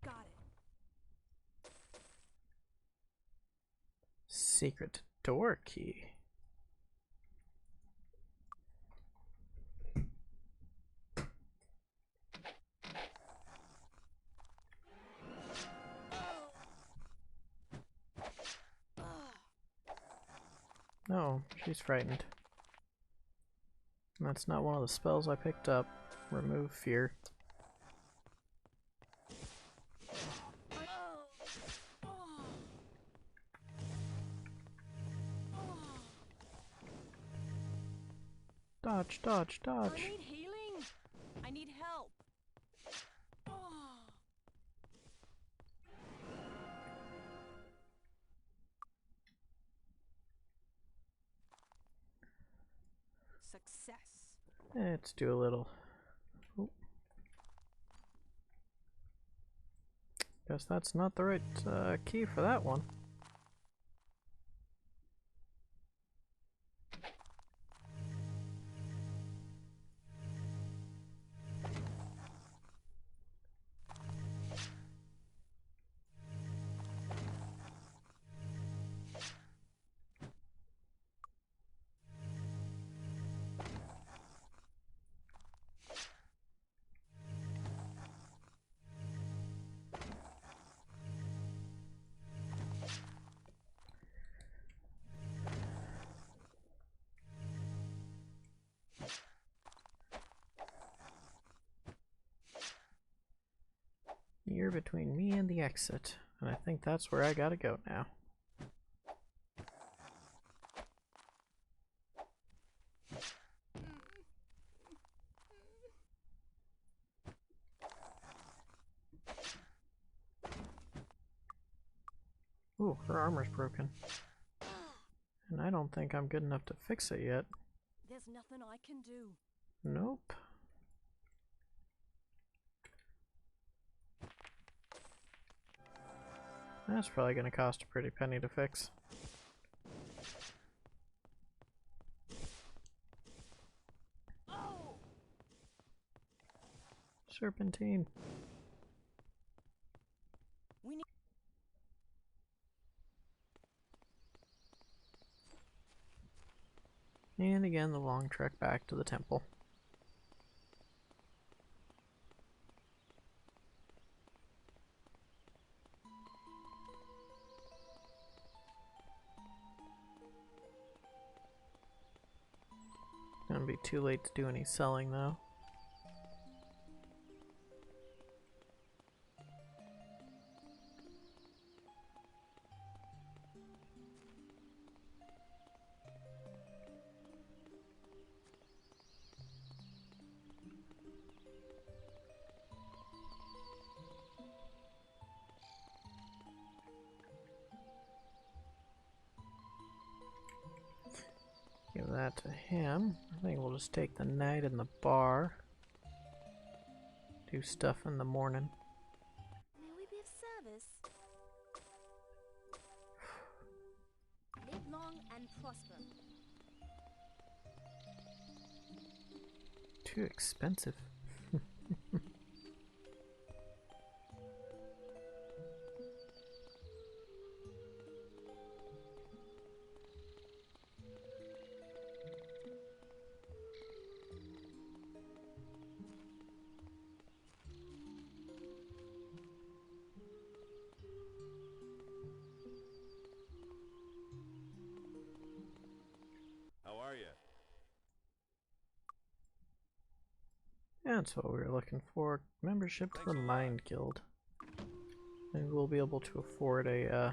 Got it.
Secret door key. No, she's frightened. That's not one of the spells I picked up. Remove fear. Dodge, dodge,
I
dodge.
need healing. I need help. Success.
Let's do a little. Oh. Guess that's not the right key for that one. You're between me and the exit, and I think that's where I gotta go now. Ooh, her armor's broken. And I don't think I'm good enough to fix it yet.
There's nothing I can do.
Nope. That's probably gonna cost a pretty penny to fix.
Oh!
Serpentine.
We need.
And again, the long trek back to the temple. Gonna be too late to do any selling though. Give that to him. I think we'll just take the night in the bar. Do stuff in the morning.
May we be of service? Live long and prosper.
Too expensive.
How are you?
That's what we were looking for. Membership to the Mind Guild. Maybe we'll be able to afford a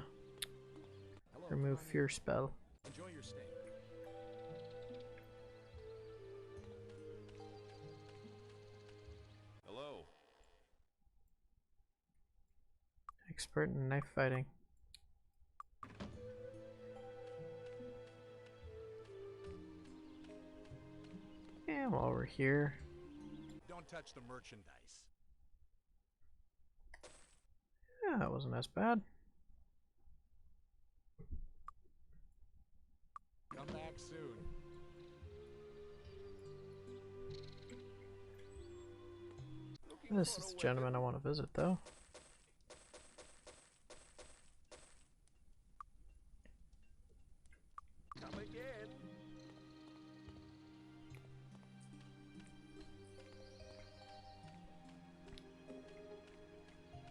remove fear spell.
Enjoy your stay. Hello.
Expert in knife fighting. And while we're here,
Don't touch the merchandise.
yeah, that wasn't as bad.
Come back soon.
This is the gentleman I want to visit, though.
Come again.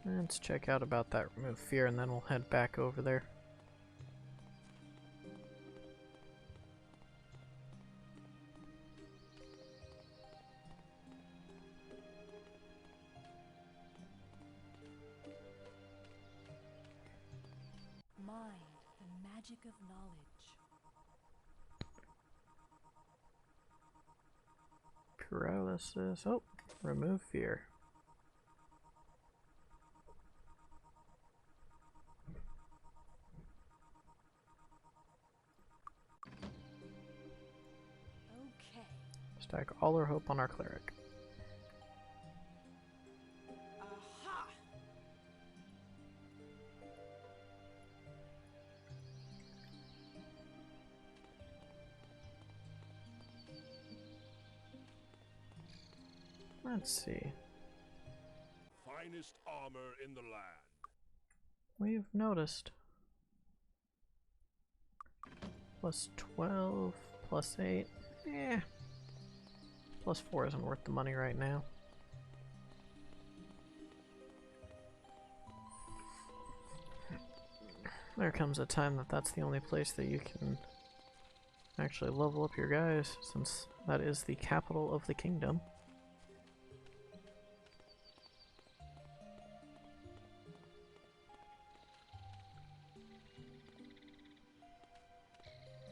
Let's check out about that remove fear, and then we'll head back over there.
magic of knowledge.
Paralysis. Oh, remove fear.
Okay.
Stack all our hope on our cleric.
Aha!
Let's see.
Finest armor in the land.
We've noticed. Plus 12, plus 8. Eh. Plus 4 isn't worth the money right now. There comes a time that that's the only place that you can actually level up your guys, since that is the capital of the kingdom.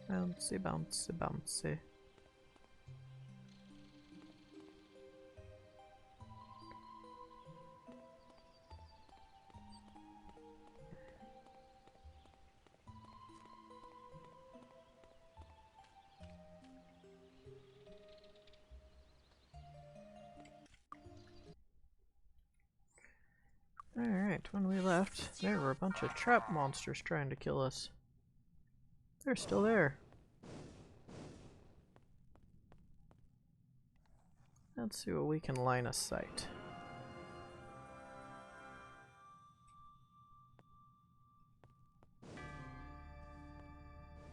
Bouncy, bouncy, bouncy. Alright, when we left, there were a bunch of trap monsters trying to kill us. They're still there. Let's see what we can line of sight.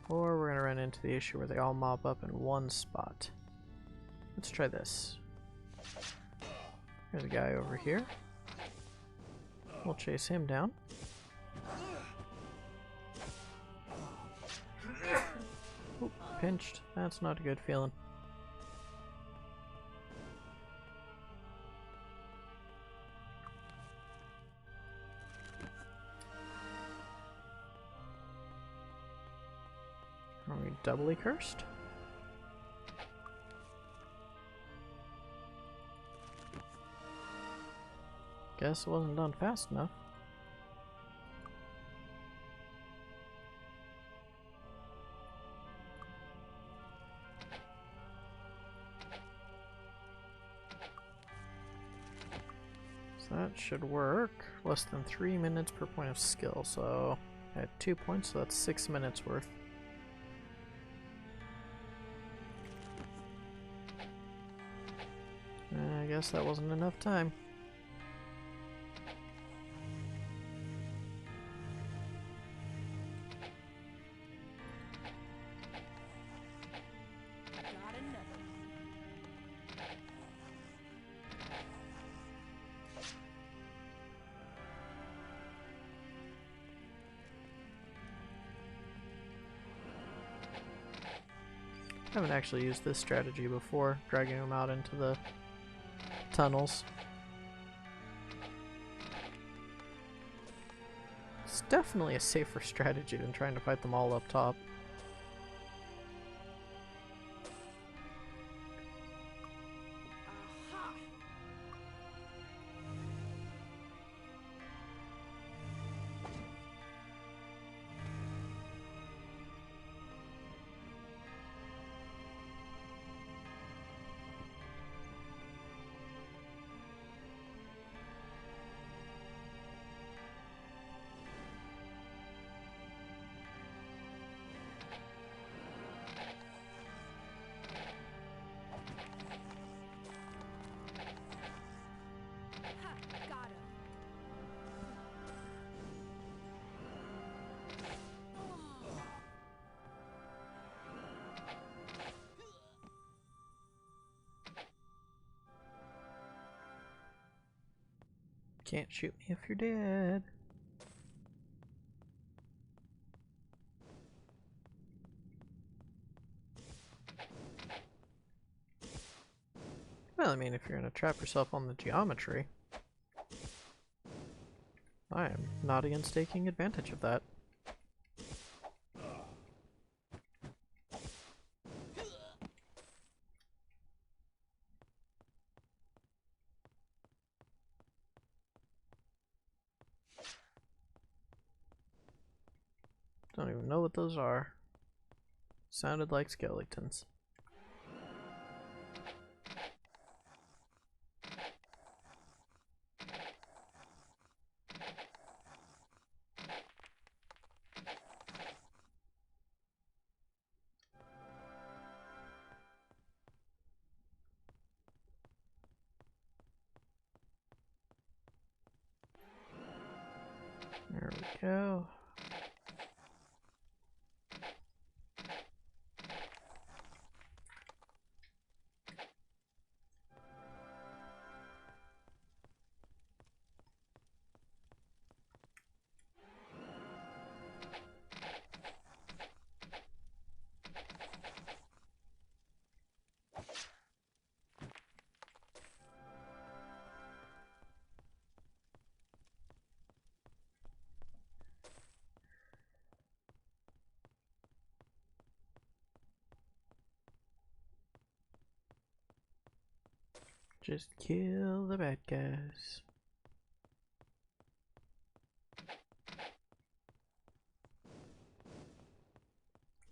Or we're gonna run into the issue where they all mob up in one spot. Let's try this. There's a guy over here. We'll chase him down. Oop, pinched. That's not a good feeling. Are we doubly cursed? Guess it wasn't done fast enough. So that should work. Less than 3 minutes per point of skill, so at 2 points, so that's 6 minutes worth. I guess that wasn't enough time.
Got another.
I haven't actually used this strategy before, dragging them out into the tunnels. It's definitely a safer strategy than trying to fight them all up top.
Aha! Ha! Got him.
Can't shoot me if you're dead. Well, I mean, if you're gonna trap yourself on the geometry, I am not against taking advantage of that. Don't even know what those are. Sounded like skeletons. There we go. Just kill the bad guys.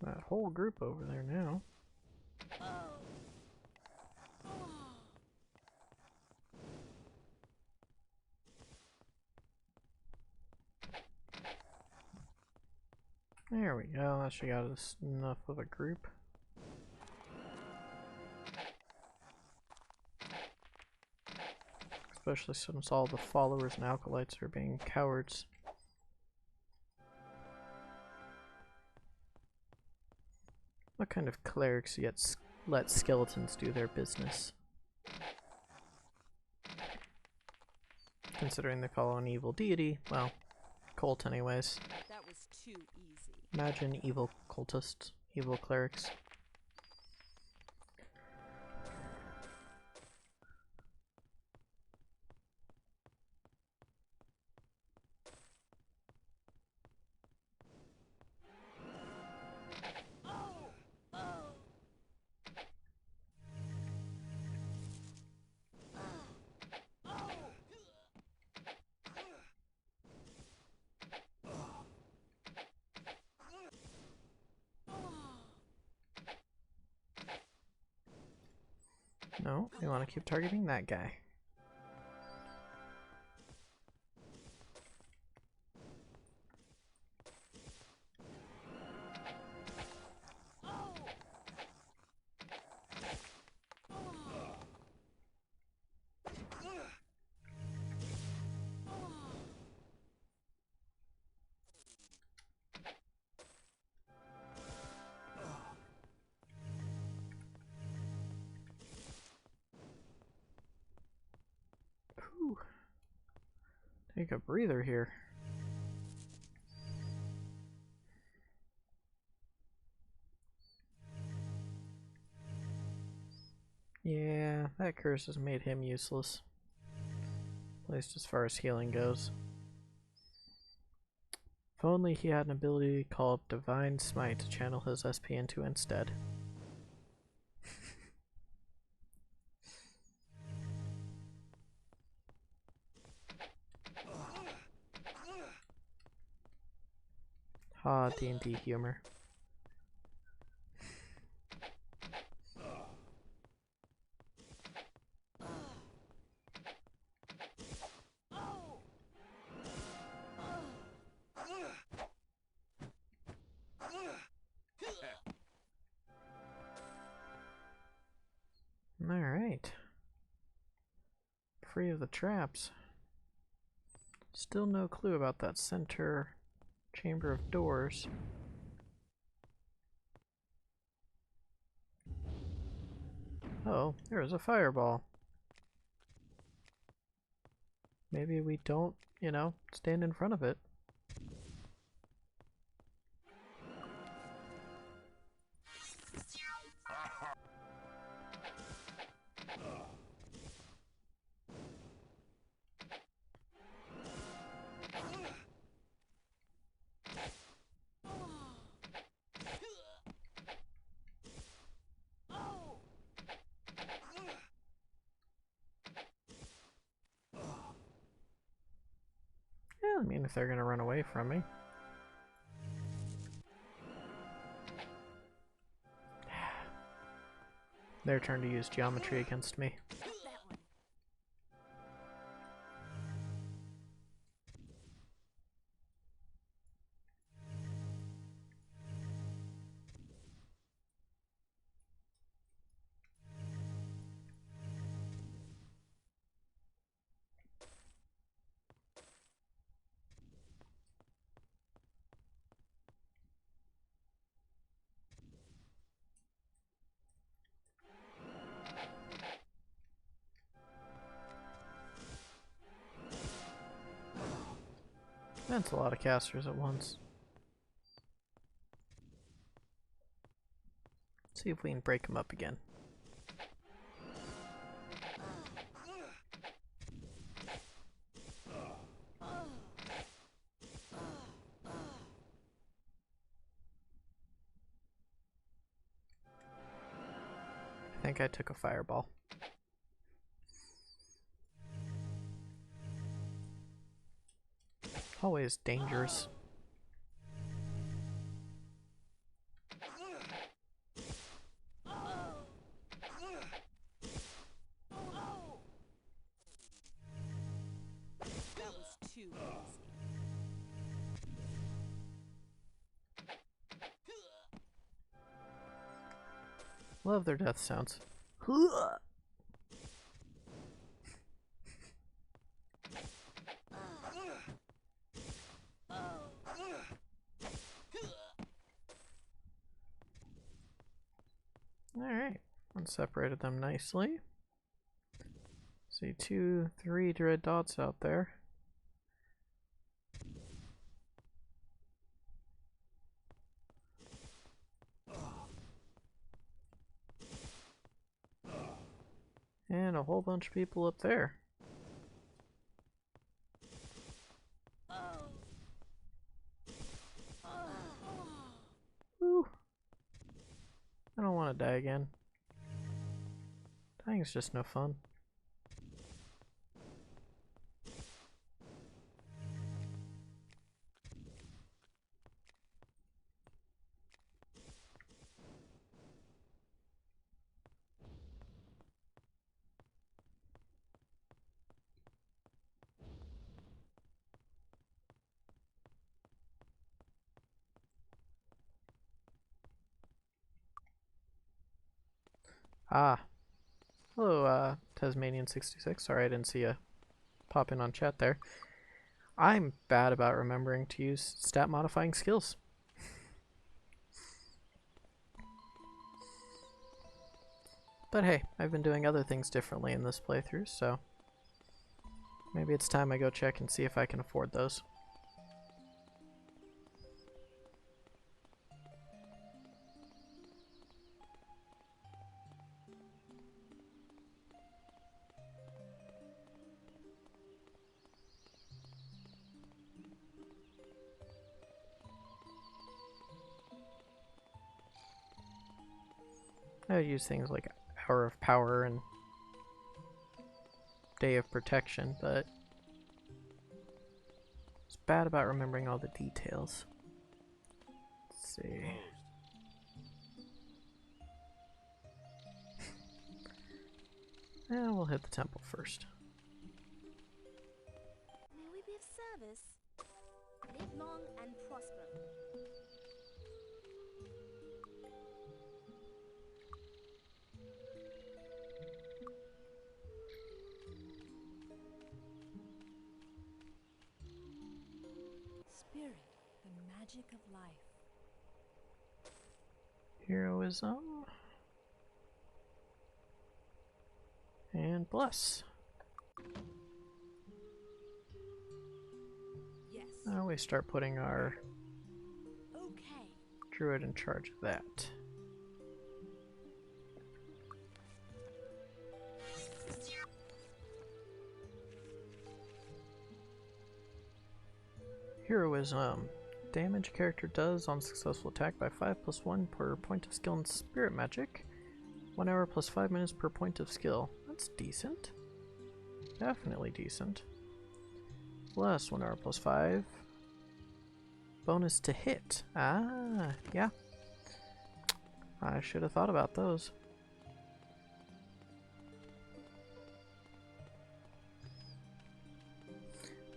That whole group over there now. There we go, that should got us enough of a group. Especially since all the followers and acolytes are being cowards. What kind of clerics yet let skeletons do their business? Considering they follow an evil deity, well, cult anyways.
That was too easy.
Imagine evil cultists, evil clerics. No, we want to keep targeting that guy. Whew. Take a breather here. Yeah, that curse has made him useless. At least as far as healing goes. If only he had an ability called Divine Smite to channel his SP into instead. Ha, D&D humor. Alright. Free of the traps. Still no clue about that center chamber of doors. Oh, there is a fireball. Maybe we don't, you know, stand in front of it. Yeah, I mean, if they're gonna run away from me. Their turn to use geometry against me.
That one.
That's a lot of casters at once. See if we can break them up again. I think I took a fireball. Always dangerous.
That was too easy.
Love their death sounds. Alright, unseparated them nicely. See 2, 3 red dots out there. And a whole bunch of people up there. Woo. I don't want to die again. Dying's just no fun. Ah. Hello, Tasmanian66. Sorry I didn't see you pop in on chat there. I'm bad about remembering to use stat modifying skills. But hey, I've been doing other things differently in this playthrough, so maybe it's time I go check and see if I can afford those. I would use things like Hour of Power and Day of Protection, but it's bad about remembering all the details. Let's see. We'll hit the temple first.
May we be of service? Live long and prosper. Spirit, the magic of life.
Heroism. And Bless.
Yes.
Now we start putting our
Okay.
druid in charge of that. Heroism. Damage character does on successful attack by 5 plus 1 per point of skill in spirit magic. 1 hour plus 5 minutes per point of skill. That's decent. Definitely decent. Plus 1 hour plus 5. Bonus to hit. Ah, yeah. I should have thought about those.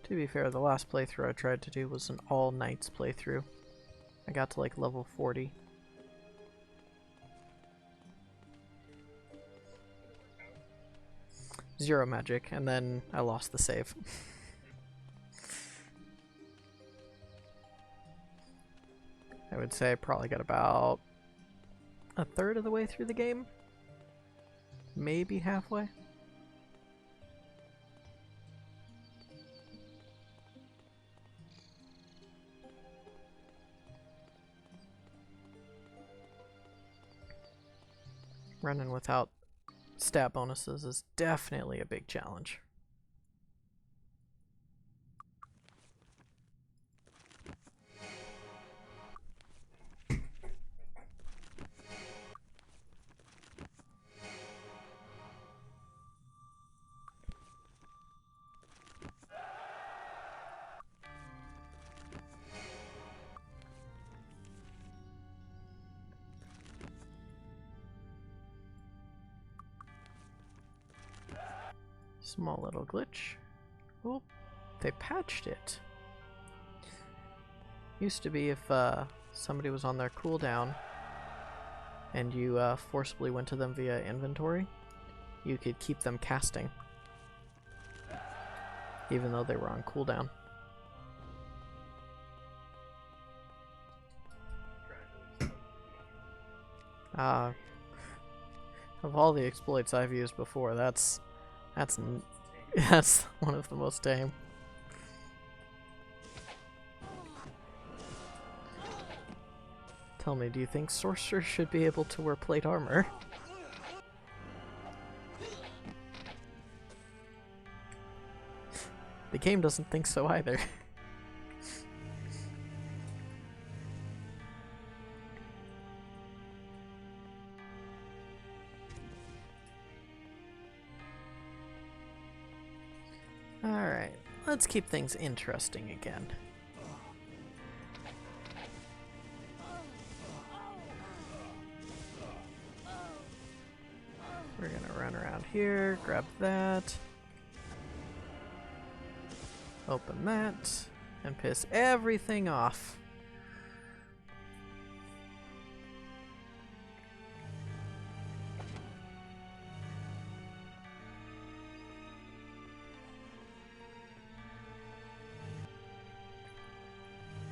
To be fair, the last playthrough I tried to do was an all knights playthrough. I got to like level 40. Zero magic, and then I lost the save. I would say I probably got about a third of the way through the game. Maybe halfway. Running without stat bonuses is definitely a big challenge. Small little glitch. Oh, they patched it. Used to be if somebody was on their cooldown and you forcibly went to them via inventory, you could keep them casting even though they were on cooldown. Of all the exploits I've used before, that's one of the most tame. Tell me, do you think sorcerers should be able to wear plate armor? The game doesn't think so either. Alright, let's keep things interesting again. We're gonna run around here, grab that, open that, and piss everything off.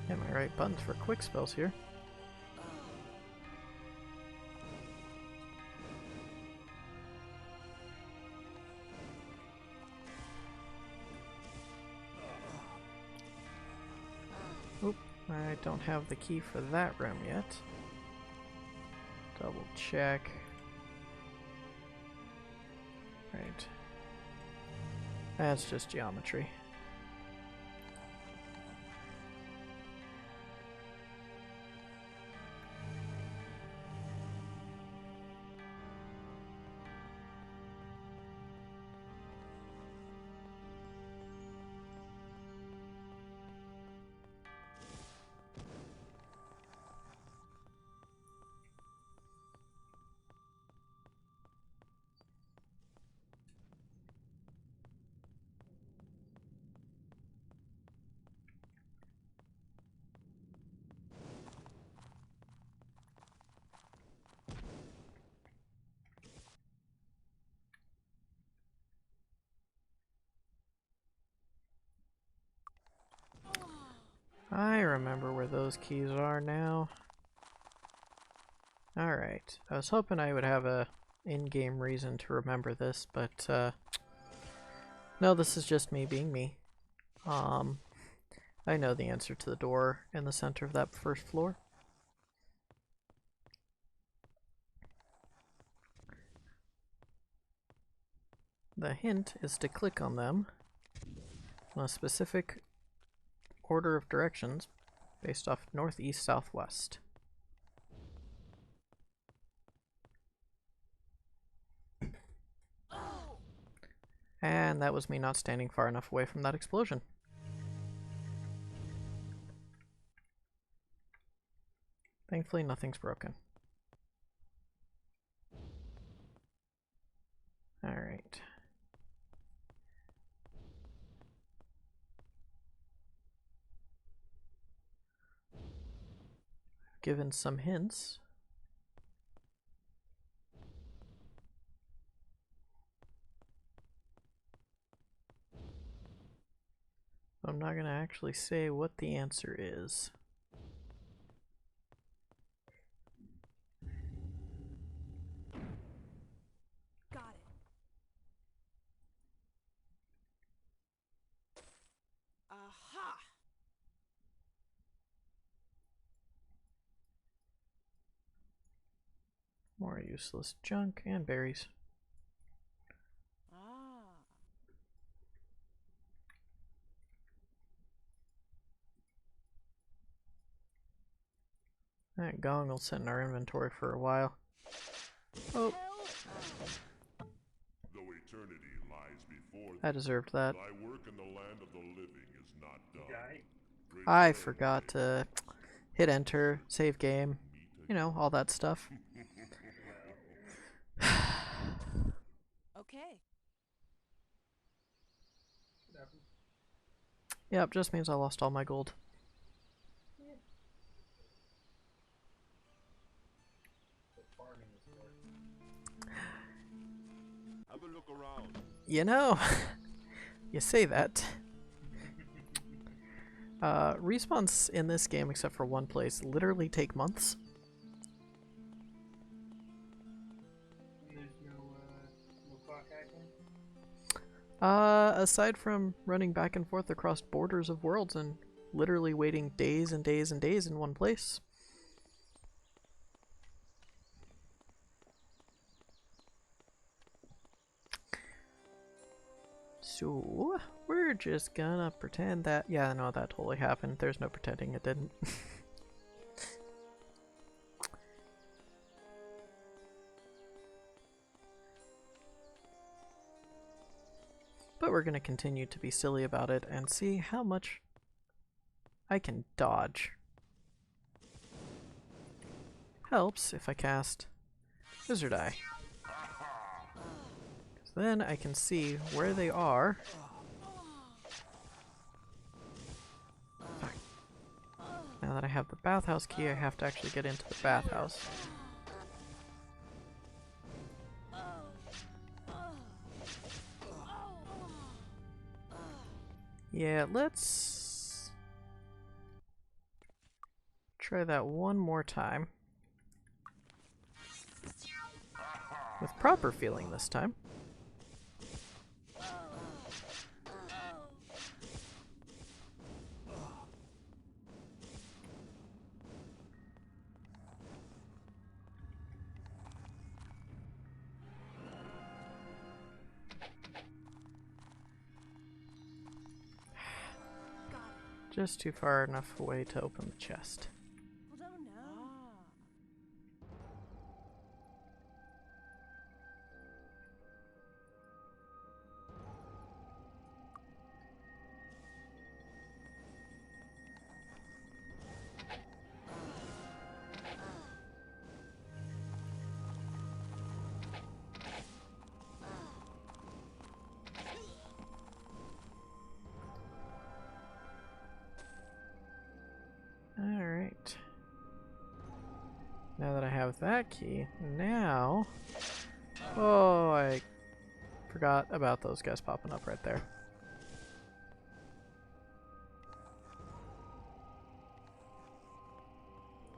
Get my right buttons for quick spells here. Oop, I don't have the key for that room yet. Double check. Right. That's just geometry. I remember where those keys are now. Alright, I was hoping I would have a in-game reason to remember this, but no, this is just me being me. I know the answer to the door in the center of that first floor. The hint is to click on them on a specific order of directions based off northeast, southwest. And that was me not standing far enough away from that explosion. Thankfully, nothing's broken. Alright. given some hints. I'm not going to actually say what the answer is.
Got it. Aha!
More useless junk and berries.
Ah.
That gong will sit in our inventory for a while. Oh,
Though eternity lies before
I deserved that.
thy work in the land of the living is not done.
Die.
I
Return
forgot to hit enter, save game, you know, all that stuff.
Okay.
Shit happens.
Yep, just means I lost all my gold.
What farming is for.
Have a look around.
You know, you say that. Respawns in this game, except for one place, literally take months.
And there's no clock hacking.
Aside from running back and forth across borders of worlds and literally waiting days and days and days in one place. So, we're just gonna pretend that, yeah, no, that totally happened. There's no pretending it didn't. But we're gonna continue to be silly about it and see how much I can dodge. Helps if I cast Wizard Eye. 'Cause then I can see where they are. Fuck. Now that I have the bathhouse key, I have to actually get into the bathhouse. Yeah, let's try that one more time. With proper feeling this time. Just too far enough away to open the chest.
I don't know.
Alright. Now that I have that key, now... Oh, I forgot about those guys popping up right there.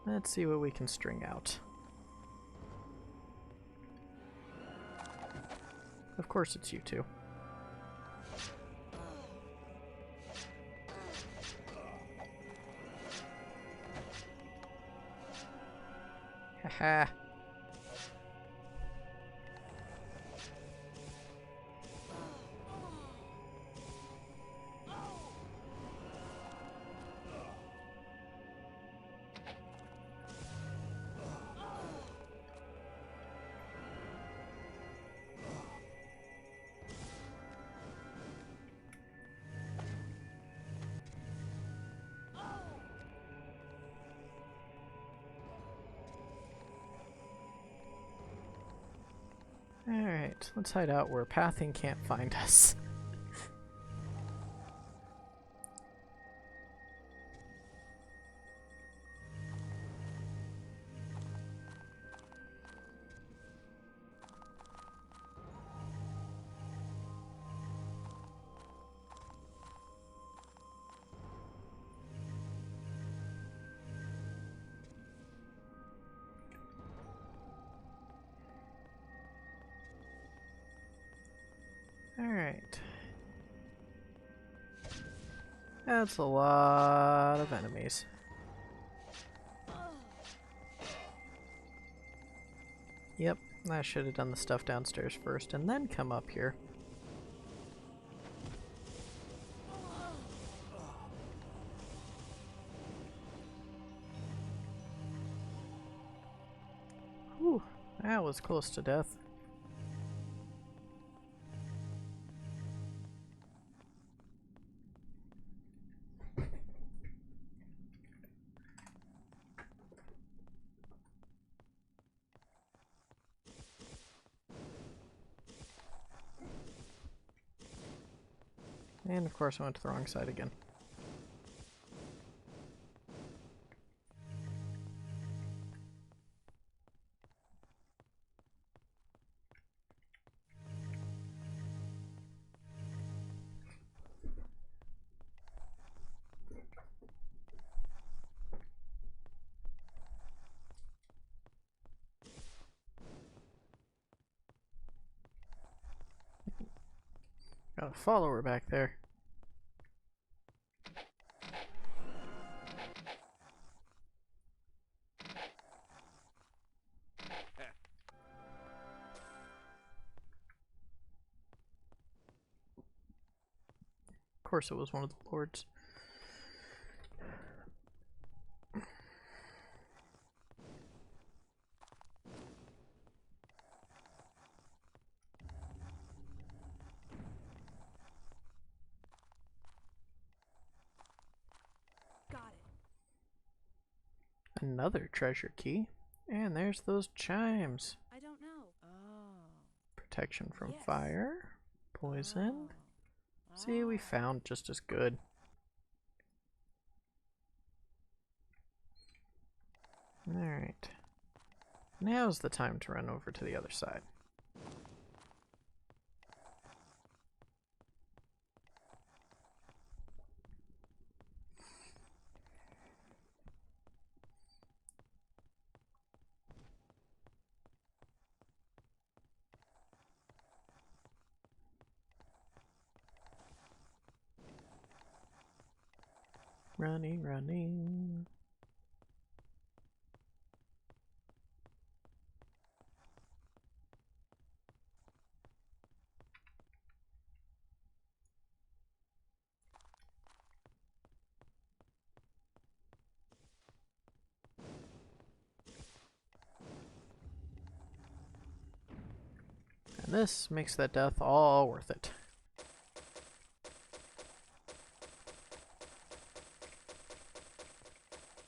Let's see what we can string out. Of course it's you two. Haha. Alright, let's hide out where pathing can't find us. Alright. That's a lot of enemies. Yep, I should have done the stuff downstairs first and then come up here. Whew, that was close to death. And of course I went to the wrong side again. Got a follower back there. Of course it was one of the lords.
Got it.
Another treasure key. And there's those chimes.
I don't know. Oh.
Protection from
Yes.
fire, poison. See, we found just as good. Alright. Now's the time to run over to the other side. Running, running. And this makes that death all worth it.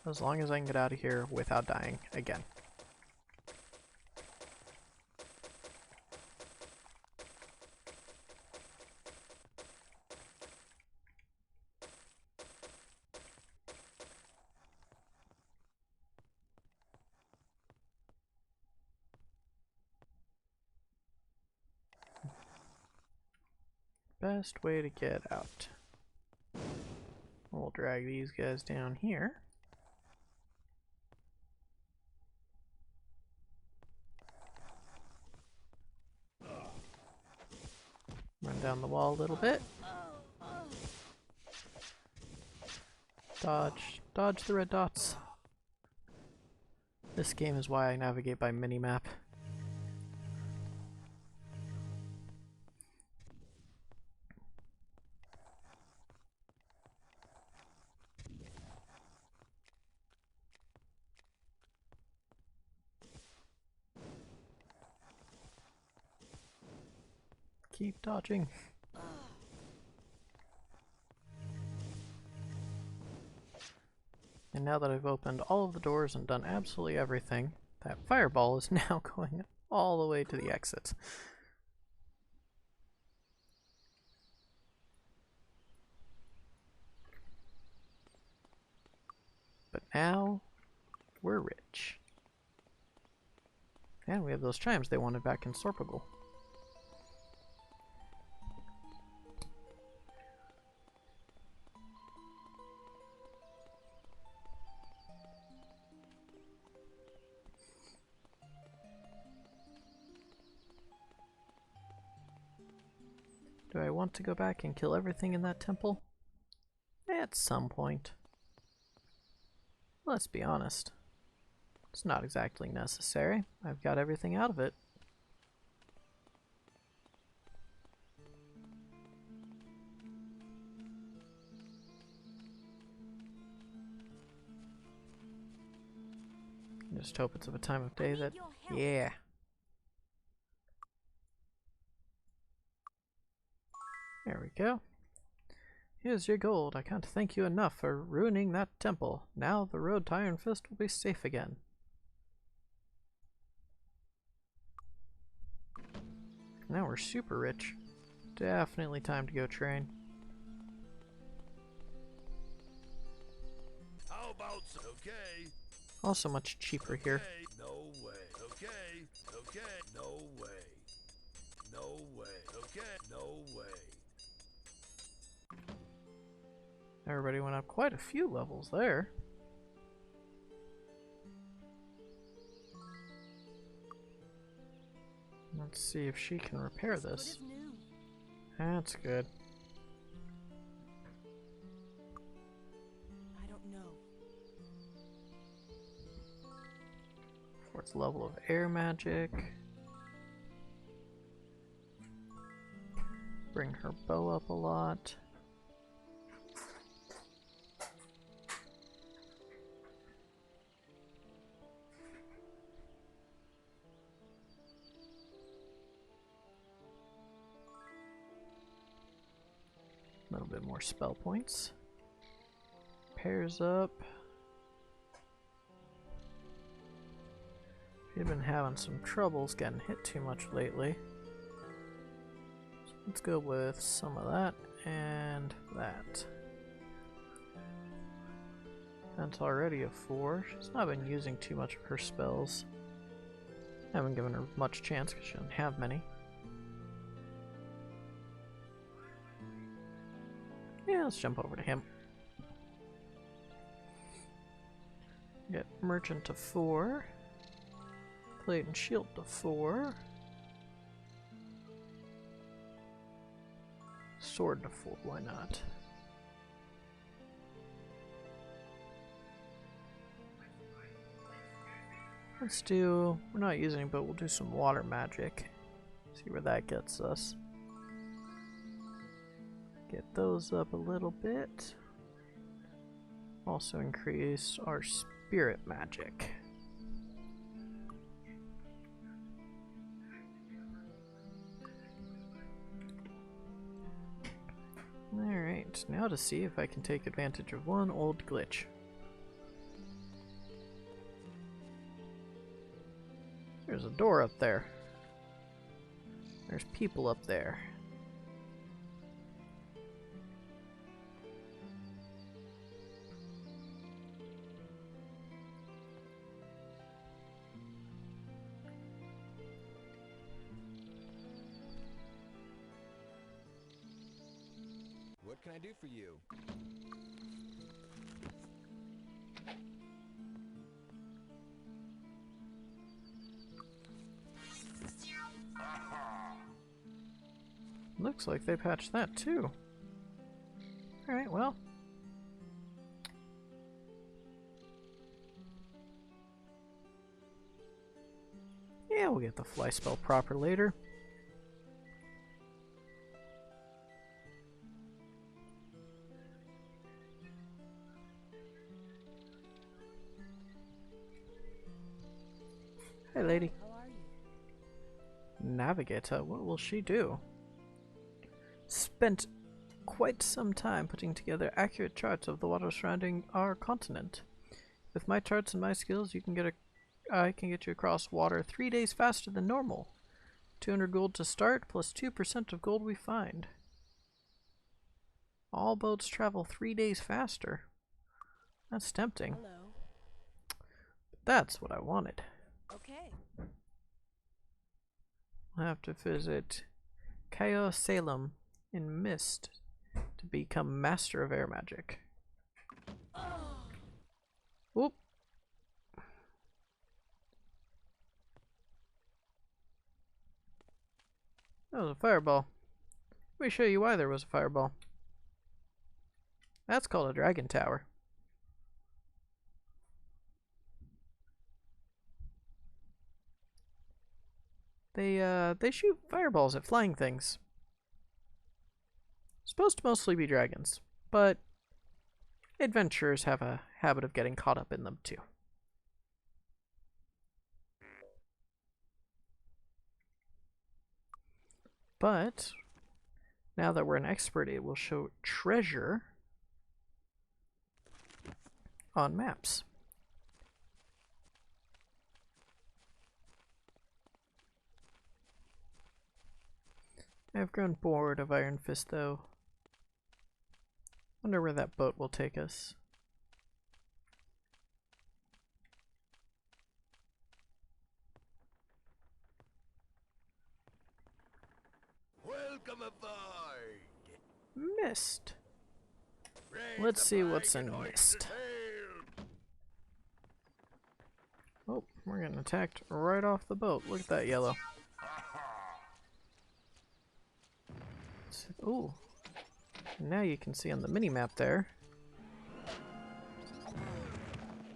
As long as I can get out of here without dying again. Best way to get out. We'll drag these guys down here. Run down the wall a little bit. Dodge. Dodge the red dots. This game is why I navigate by minimap. Keep dodging. And now that I've opened all of the doors and done absolutely everything, that fireball is now going all the way to the exits. But now, we're rich. And we have those chimes they wanted back in Sorpagle. Do I want to go back and kill everything in that temple? At some point. Let's be honest. It's not exactly necessary. I've got everything out of it. Just hope it's of a time of day that... Yeah. There we go. Here's your gold. I can't thank you enough for ruining that temple. Now the road to Iron Fist will be safe again. Now we're super rich. Definitely time to go train.
How about okay?
Also much cheaper here.
No way. Okay. Okay. No way. No way. Okay. No way.
Everybody went up quite a few levels there. Let's see if she can repair this. That's good.
I don't know.
Fourth level of air magic. Bring her bow up a lot. A little bit more spell points. Pairs up. We've been having some troubles getting hit too much lately. So let's go with some of that and that. That's already a 4. She's not been using too much of her spells. Haven't given her much chance because she doesn't have many. Yeah, let's jump over to him. Get Merchant to 4. Plate and Shield to 4. Sword to 4, why not? Let's do, we're not using it, but we'll do some water magic. See where that gets us. Get those up a little bit. Also increase our spirit magic. Alright, now to see if I can take advantage of one old glitch. There's a door up there. There's people up there.
What can I do for you?
Looks like they patched that too. Alright, well. Yeah, we'll get the fly spell proper later. Hey lady.
How are you?
Navigator, what will she do? Spent quite some time putting together accurate charts of the water surrounding our continent. With my charts and my skills, I can get you across water 3 days faster than normal. 200 gold to start, plus 2% of gold we find. All boats travel 3 days faster. That's tempting.
Hello.
But that's what I wanted.
Okay.
I'll have to visit Kaio Salem in Mist to become Master of Air Magic. Whoop. That was a fireball. Let me show you why there was a fireball. That's called a dragon tower. They shoot fireballs at flying things. Supposed to mostly be dragons, but adventurers have a habit of getting caught up in them too. But now that we're an expert, it will show treasure on maps. I've grown bored of Iron Fist though. Wonder where that boat will take us.
Welcome aboard.
Mist.
Raise
Let's
the
see
flag
what's
and
in
hoist
mist.
the sail.
Oh, we're getting attacked right off the boat. Look at that yellow. Ooh. Now you can see on the mini-map there.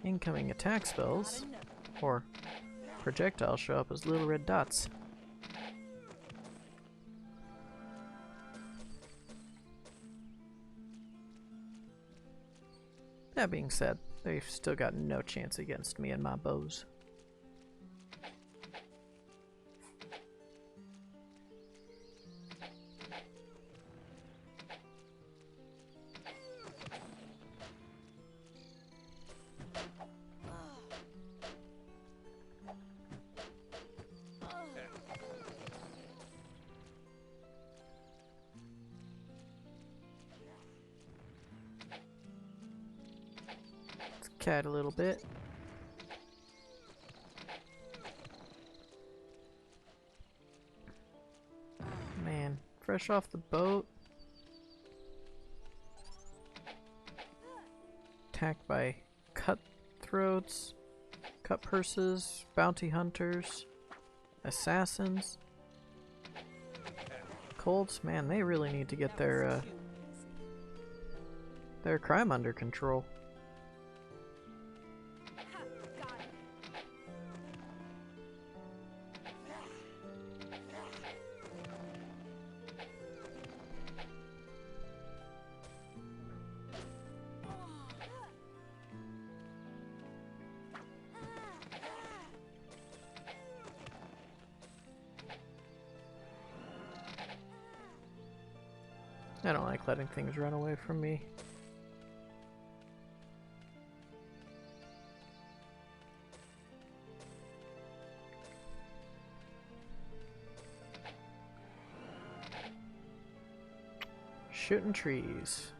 Incoming attack spells, or projectiles, show up as little red dots. That being said, they've still got no chance against me and my bows. Cat a little bit. Man, fresh off the boat. Attacked by cutthroats, cut purses, bounty hunters, assassins. Colts, man, they really need to get their crime under control. I don't like letting things run away from me. Shooting trees.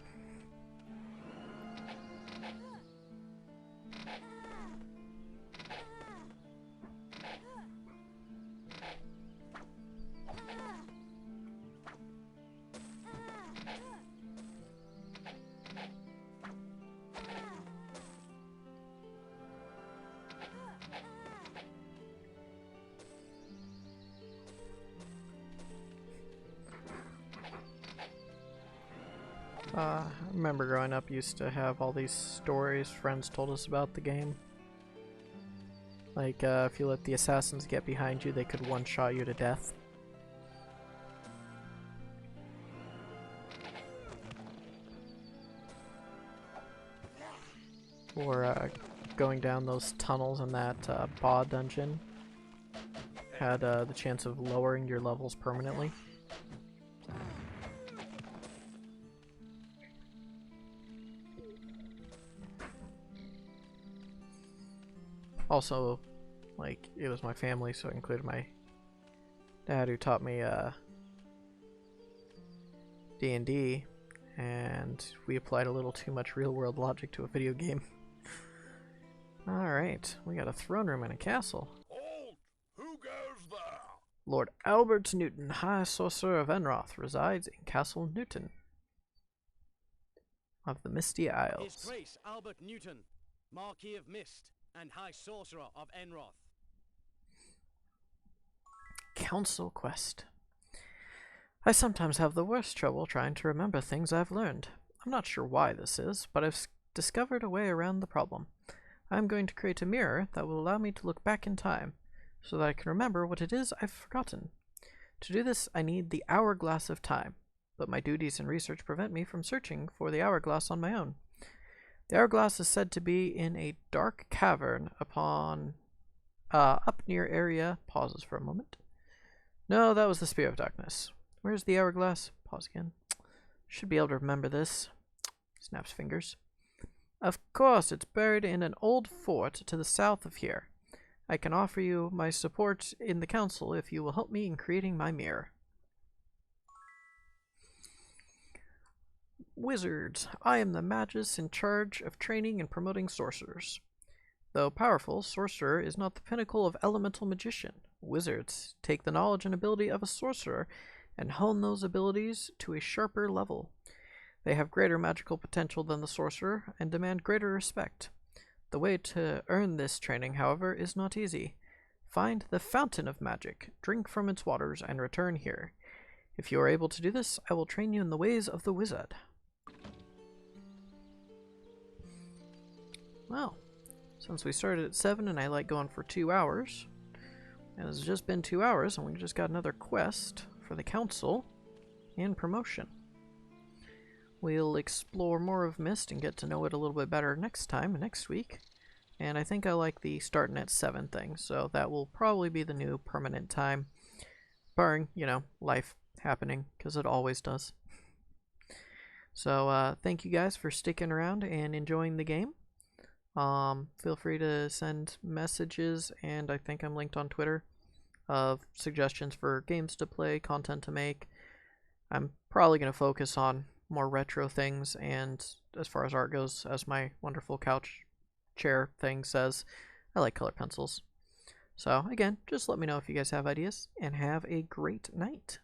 I remember growing up, used to have all these stories friends told us about the game. Like, if you let the assassins get behind you, they could one-shot you to death. Or, going down those tunnels in that, Ba dungeon had, the chance of lowering your levels permanently. Also, like, it was my family, so I included my dad, who taught me D&D, and we applied a little too much real-world logic to a video game. Alright, we got a throne room and a castle.
Halt! Who goes there?
Lord Albert Newton, High Sorcerer of Enroth, resides in Castle Newton of the Misty
His
Isles.
Grace Albert Newton, Marquis of Mist and High Sorcerer of Enroth.
Council quest. I sometimes have the worst trouble trying to remember things I've learned. I'm not sure why this is, but I've discovered a way around the problem. I'm going to create a mirror that will allow me to look back in time, so that I can remember what it is I've forgotten. To do this, I need the hourglass of time, but my duties and research prevent me from searching for the hourglass on my own. The hourglass is said to be in a dark cavern up near area. Pauses for a moment. No, that was the Spear of Darkness. Where's the hourglass? Pause again. Should be able to remember this. Snaps fingers. Of course, it's buried in an old fort to the south of here. I can offer you my support in the council if you will help me in creating my mirror. Wizards. I am the magus in charge of training and promoting sorcerers. Though powerful, sorcerer is not the pinnacle of elemental magician. Wizards take the knowledge and ability of a sorcerer and hone those abilities to a sharper level. They have greater magical potential than the sorcerer and demand greater respect. The way to earn this training, however, is not easy. Find the Fountain of Magic, drink from its waters, and return here. If you are able to do this, I will train you in the ways of the wizard. Well, since we started at 7 and I like going for 2 hours, and it's just been 2 hours and we just got another quest for the council and promotion. We'll explore more of Mist and get to know it a little bit better next week. And I think I like the starting at 7 thing, so that will probably be the new permanent time. Barring, life happening, because it always does. So, thank you guys for sticking around and enjoying the game. Feel free to send messages, and I think I'm linked on Twitter, of suggestions for games to play, content to make. I'm probably going to focus on more retro things, and as far as art goes, as my wonderful couch chair thing says, I like color pencils. So again, just let me know if you guys have ideas, and have a great night.